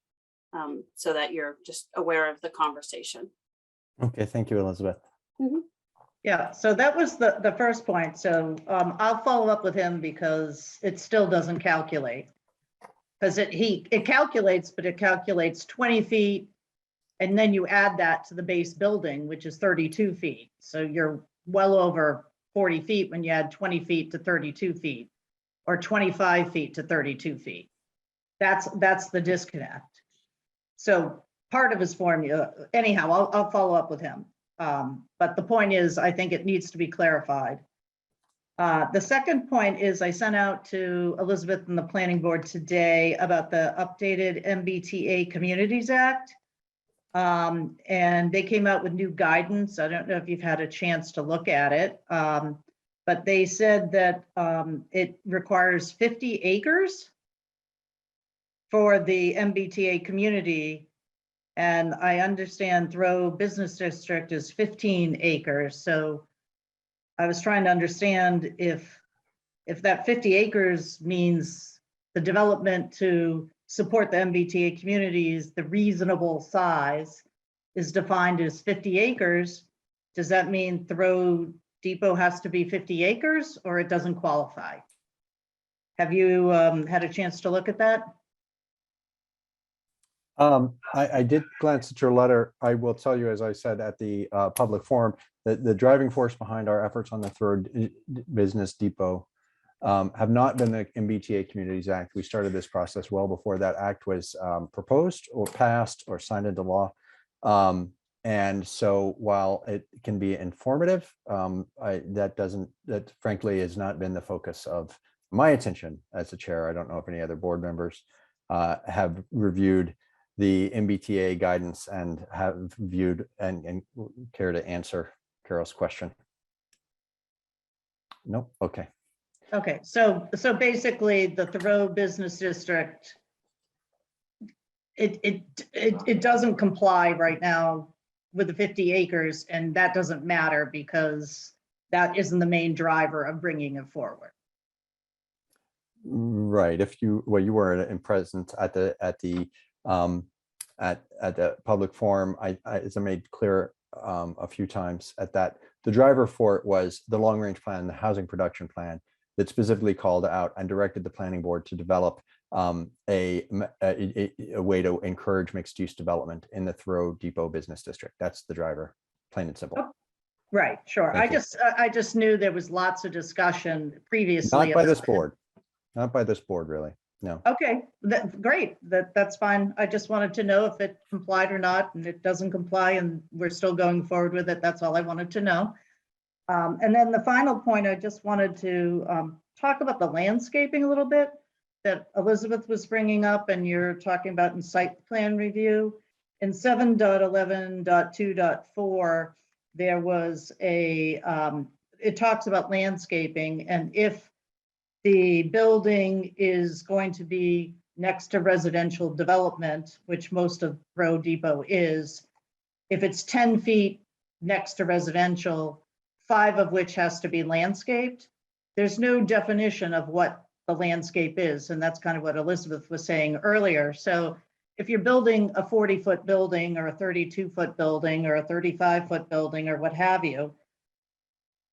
so that you're just aware of the conversation. Okay, thank you, Elizabeth. Yeah, so that was the first point. So I'll follow up with him because it still doesn't calculate. Because it calculates, but it calculates 20 feet. And then you add that to the base building, which is 32 feet. So you're well over 40 feet when you add 20 feet to 32 feet, or 25 feet to 32 feet. That's the disconnect. So part of his formula, anyhow, I'll follow up with him. But the point is, I think it needs to be clarified. The second point is I sent out to Elizabeth and the planning board today about the updated MBTA Communities Act. And they came out with new guidance. I don't know if you've had a chance to look at it, but they said that it requires 50 acres for the MBTA community. And I understand Thoreau Business District is 15 acres. So I was trying to understand if that 50 acres means the development to support the MBTA communities, the reasonable size is defined as 50 acres. Does that mean Thoreau Depot has to be 50 acres or it doesn't qualify? Have you had a chance to look at that? I did glance at your letter. I will tell you, as I said at the public forum, that the driving force behind our efforts on the Thoreau Business Depot have not been the MBTA Communities Act. We started this process well before that act was proposed or passed or signed into law. And so while it can be informative, that frankly has not been the focus of my attention as the chair. I don't know if any other board members have reviewed the MBTA guidance and have viewed and care to answer Carol's question. Nope. Okay. Okay, so basically the Thoreau Business District, it doesn't comply right now with the 50 acres, and that doesn't matter because that isn't the main driver of bringing it forward. Right. If you were present at the public forum, as I made clear a few times at that, the driver for it was the long range plan, the housing production plan that specifically called out and directed the planning board to develop a way to encourage mixed use development in the Thoreau Depot Business District. That's the driver, plain and simple. Oh, right, sure. Thank you. I just knew there was lots of discussion previously. Not by this about it. board. Not by this board, really. No. Okay, great. That's fine. I just wanted to know if it complied or not, and it doesn't comply, and we're still going forward with it. That's all I wanted to know. And then the final point, I just wanted to talk about the landscaping a little bit that Elizabeth was bringing up, and you're talking about in site plan review. In 7.11.2.4, there was it talks about landscaping, and if the building is going to be next to residential development, which most of Thoreau Depot is, if it's 10 feet next to residential, 5 of which has to be landscaped, there's no definition of what the landscape is. And that's kind of what Elizabeth was saying earlier. So if you're building a 40-foot building or a 32-foot building or a 35-foot building or what have you,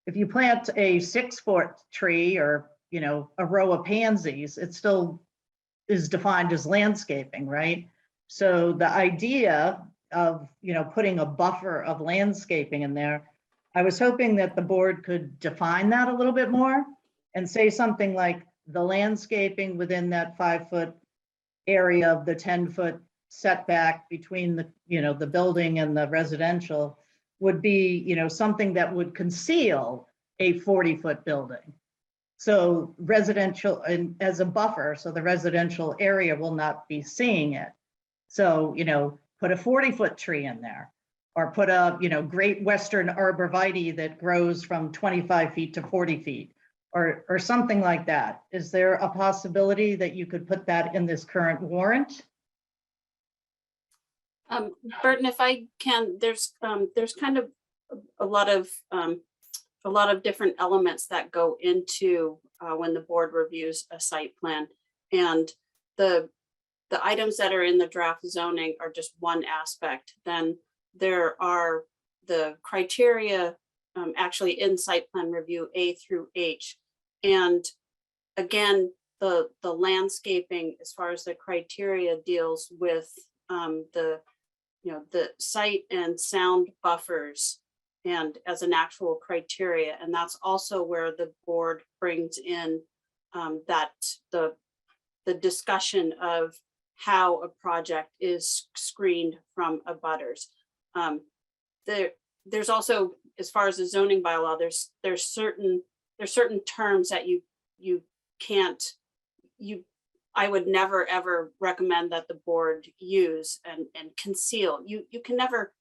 if you plant a 6-foot tree or a row of pansies, it still is defined as landscaping, right? So the idea of, putting a buffer of landscaping in there I was hoping that the board could define that a little bit more and say something like the landscaping within that 5-foot area of the 10-foot setback between the, the building and the residential would be, something that would conceal a 40-foot building. So residential, and as a buffer, so the residential area will not be seeing it. So, put a 40-foot tree in there, or put a, great Western arborvitae that grows from 25 feet to 40 feet, or something like that. Is there a possibility that you could put that in this current warrant? Burton, if I can, there's kind of a lot of different elements that go into when the board reviews a site plan, and the items that are in the draft zoning are just one aspect. Then there are the criteria actually in site plan review A through H, and again, the landscaping as far as the criteria deals with the site and sound buffers and as an actual criteria. And that's also where the board brings in that the discussion of how a project is screened from abutters. There's also, as far as the zoning bylaw, there's certain terms that you can't, I would never ever recommend that the board use and conceal. You can never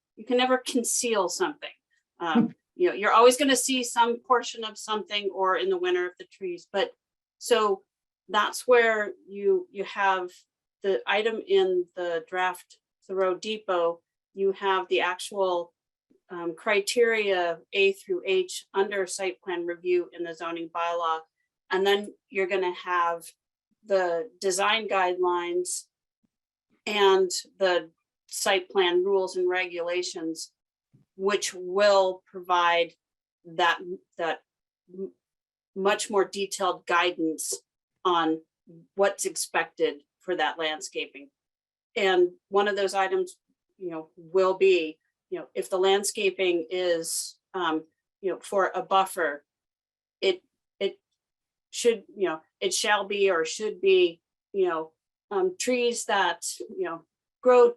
conceal something. You're always going to see some portion of something, or in the winter of the trees. But so that's where you have the item in the draft Thoreau Depot. You have the actual criteria A through H under site plan review in the zoning bylaw, and then you're going to have the design guidelines and the site plan rules and regulations, which will provide that much more detailed guidance on what's expected for that landscaping. And one of those items, will be, if the landscaping is, for a buffer, it should, it shall be or should be, trees that, grow,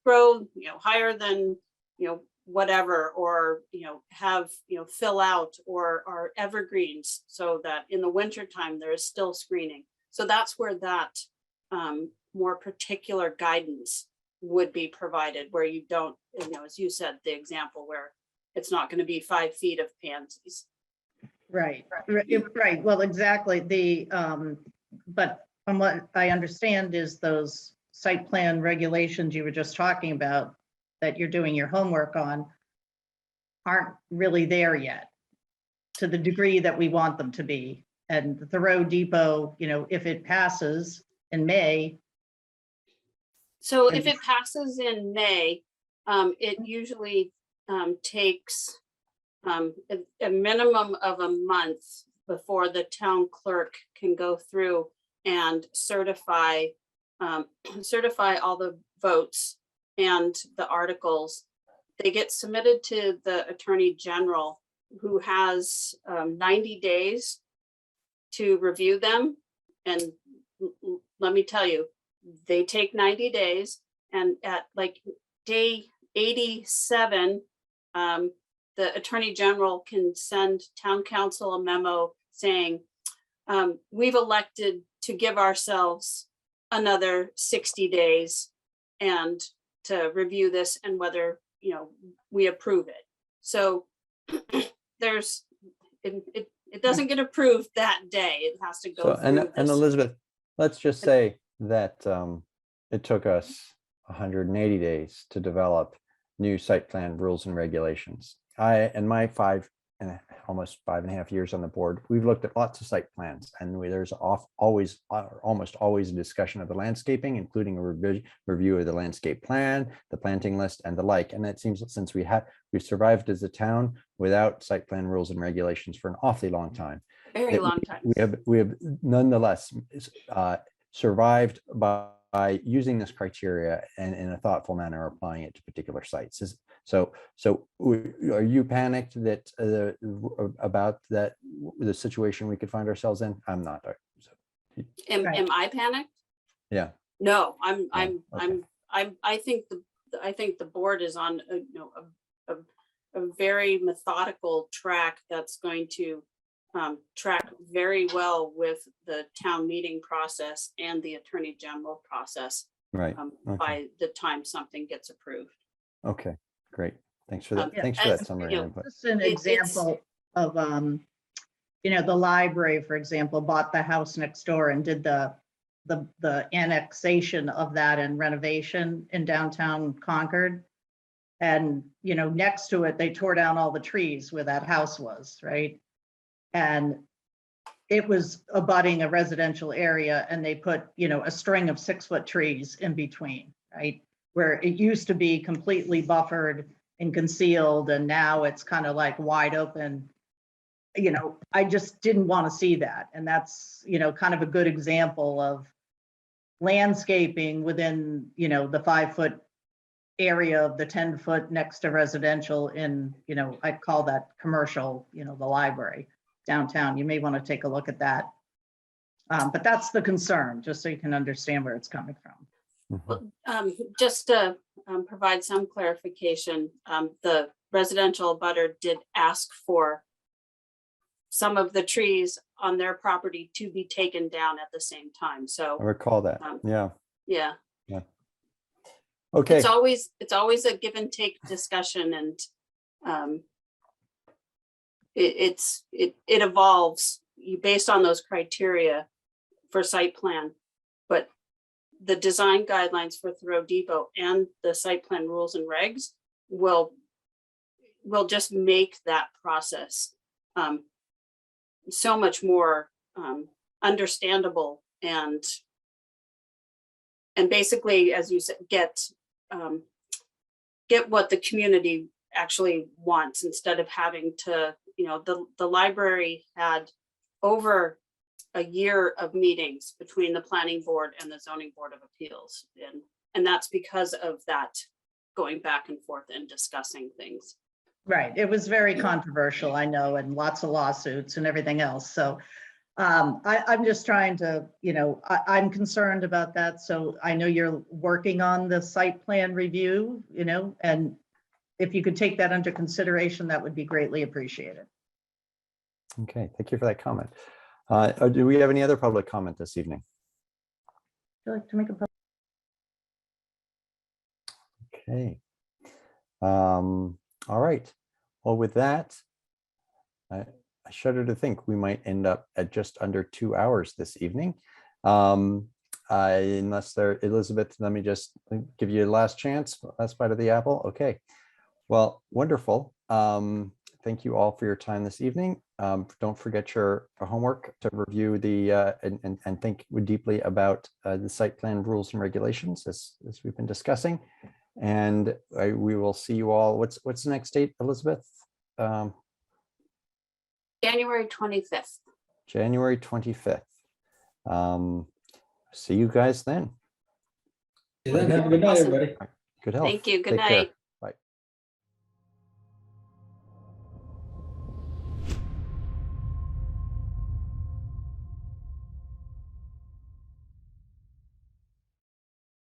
grow, higher than, whatever, or, have, fill out, or are evergreens, so that in the winter time there is still screening. So that's where that more particular guidance would be provided, where you don't, as you said, the example where it's not going to be 5 feet of pansies. Right. Well, exactly. But from what I understand is those site plan regulations you were just talking about that you're doing your homework on aren't really there yet to the degree that we want them to be. And the Thoreau Depot, if it passes in May. So if it passes in May, it usually takes a minimum of a month before the town clerk can go through and certify all the votes and the articles. They get submitted to the Attorney General, who has 90 days to review them. And let me tell you, they take 90 days. And at like day 87, the Attorney General can send Town Council a memo saying, we've elected to give ourselves another 60 days and to review this, and whether we approve it. So there's it doesn't get approved that day. It has to go So, through and this. Elizabeth, let's just say that it took us 180 days to develop new site plan rules and regulations. In my almost 5.5 years on the board, we've looked at lots of site plans, and there's almost always a discussion of the landscaping, including a review of the landscape plan, the planting list, and the like. And it seems that since we've survived as a town without site plan rules and regulations for an awfully long time. Very long time. We have nonetheless survived by by using this criteria and in a thoughtful manner, applying it to particular sites. Are you panicked that about that, the situation we could find ourselves in? I'm not. Am Right. I panicked? Yeah. No, okay. I think the board is on a very methodical track that's going to track very well with the town meeting process and the attorney general process Right. Okay. by the time something gets approved. Okay. Great. Thanks for that. Yeah, Thanks for as, that summary you know, input. Just an It's- example of, the library, for example, bought the house next door and did the annexation of that and renovation in downtown Concord. And, next to it, they tore down all the trees where that house was, right? And it was abutting a residential area and they put, a string of 6-foot trees in between, right? Where it used to be completely buffered and concealed, and now it's kind of like wide open. I just didn't want to see that. And that's, kind of a good example of landscaping within, the 5-foot area of the 10-foot next to residential in, I'd call that commercial, the library downtown. You may want to take a look at that. But that's the concern, just so you can understand where it's coming from. Mhm. Just to provide some clarification, the residential abutter did ask for some of the trees on their property to be taken down at the same time. I So, recall that. Yeah. yeah, Okay. it's always a give and take discussion, and it evolves based on those criteria for site plan. But the design guidelines for Thoreau Depot and the site plan rules and regs will just make that process so much more understandable and basically, as you said, get what the community actually wants, instead of having to, the library had over a year of meetings between the planning board and the zoning board of appeals. And that's because of that going back and forth and discussing things. Right. It was very controversial, I know, and lots of lawsuits and everything else. So I'm just trying to, I'm concerned about that. So I know you're working on the site plan review, and if you could take that under consideration, that would be greatly appreciated. Okay. Thank you for that comment. Do we have any other public comment this evening? Would you like to make a? Okay. All right. Well, with that, I shudder to think we might end up at just under 2 hours this evening. Unless Elizabeth, let me just give you a last chance, last bite of the apple. Okay. Well, wonderful. Thank you all for your time this evening. Don't forget your homework to review the and think deeply about the site plan rules and regulations as we've been discussing. And we will see you all. What's the next date, Elizabeth? January 25th. January 25th. See you guys then. Have a good night, Awesome. everybody. Good health. Thank you. Good Take care. night.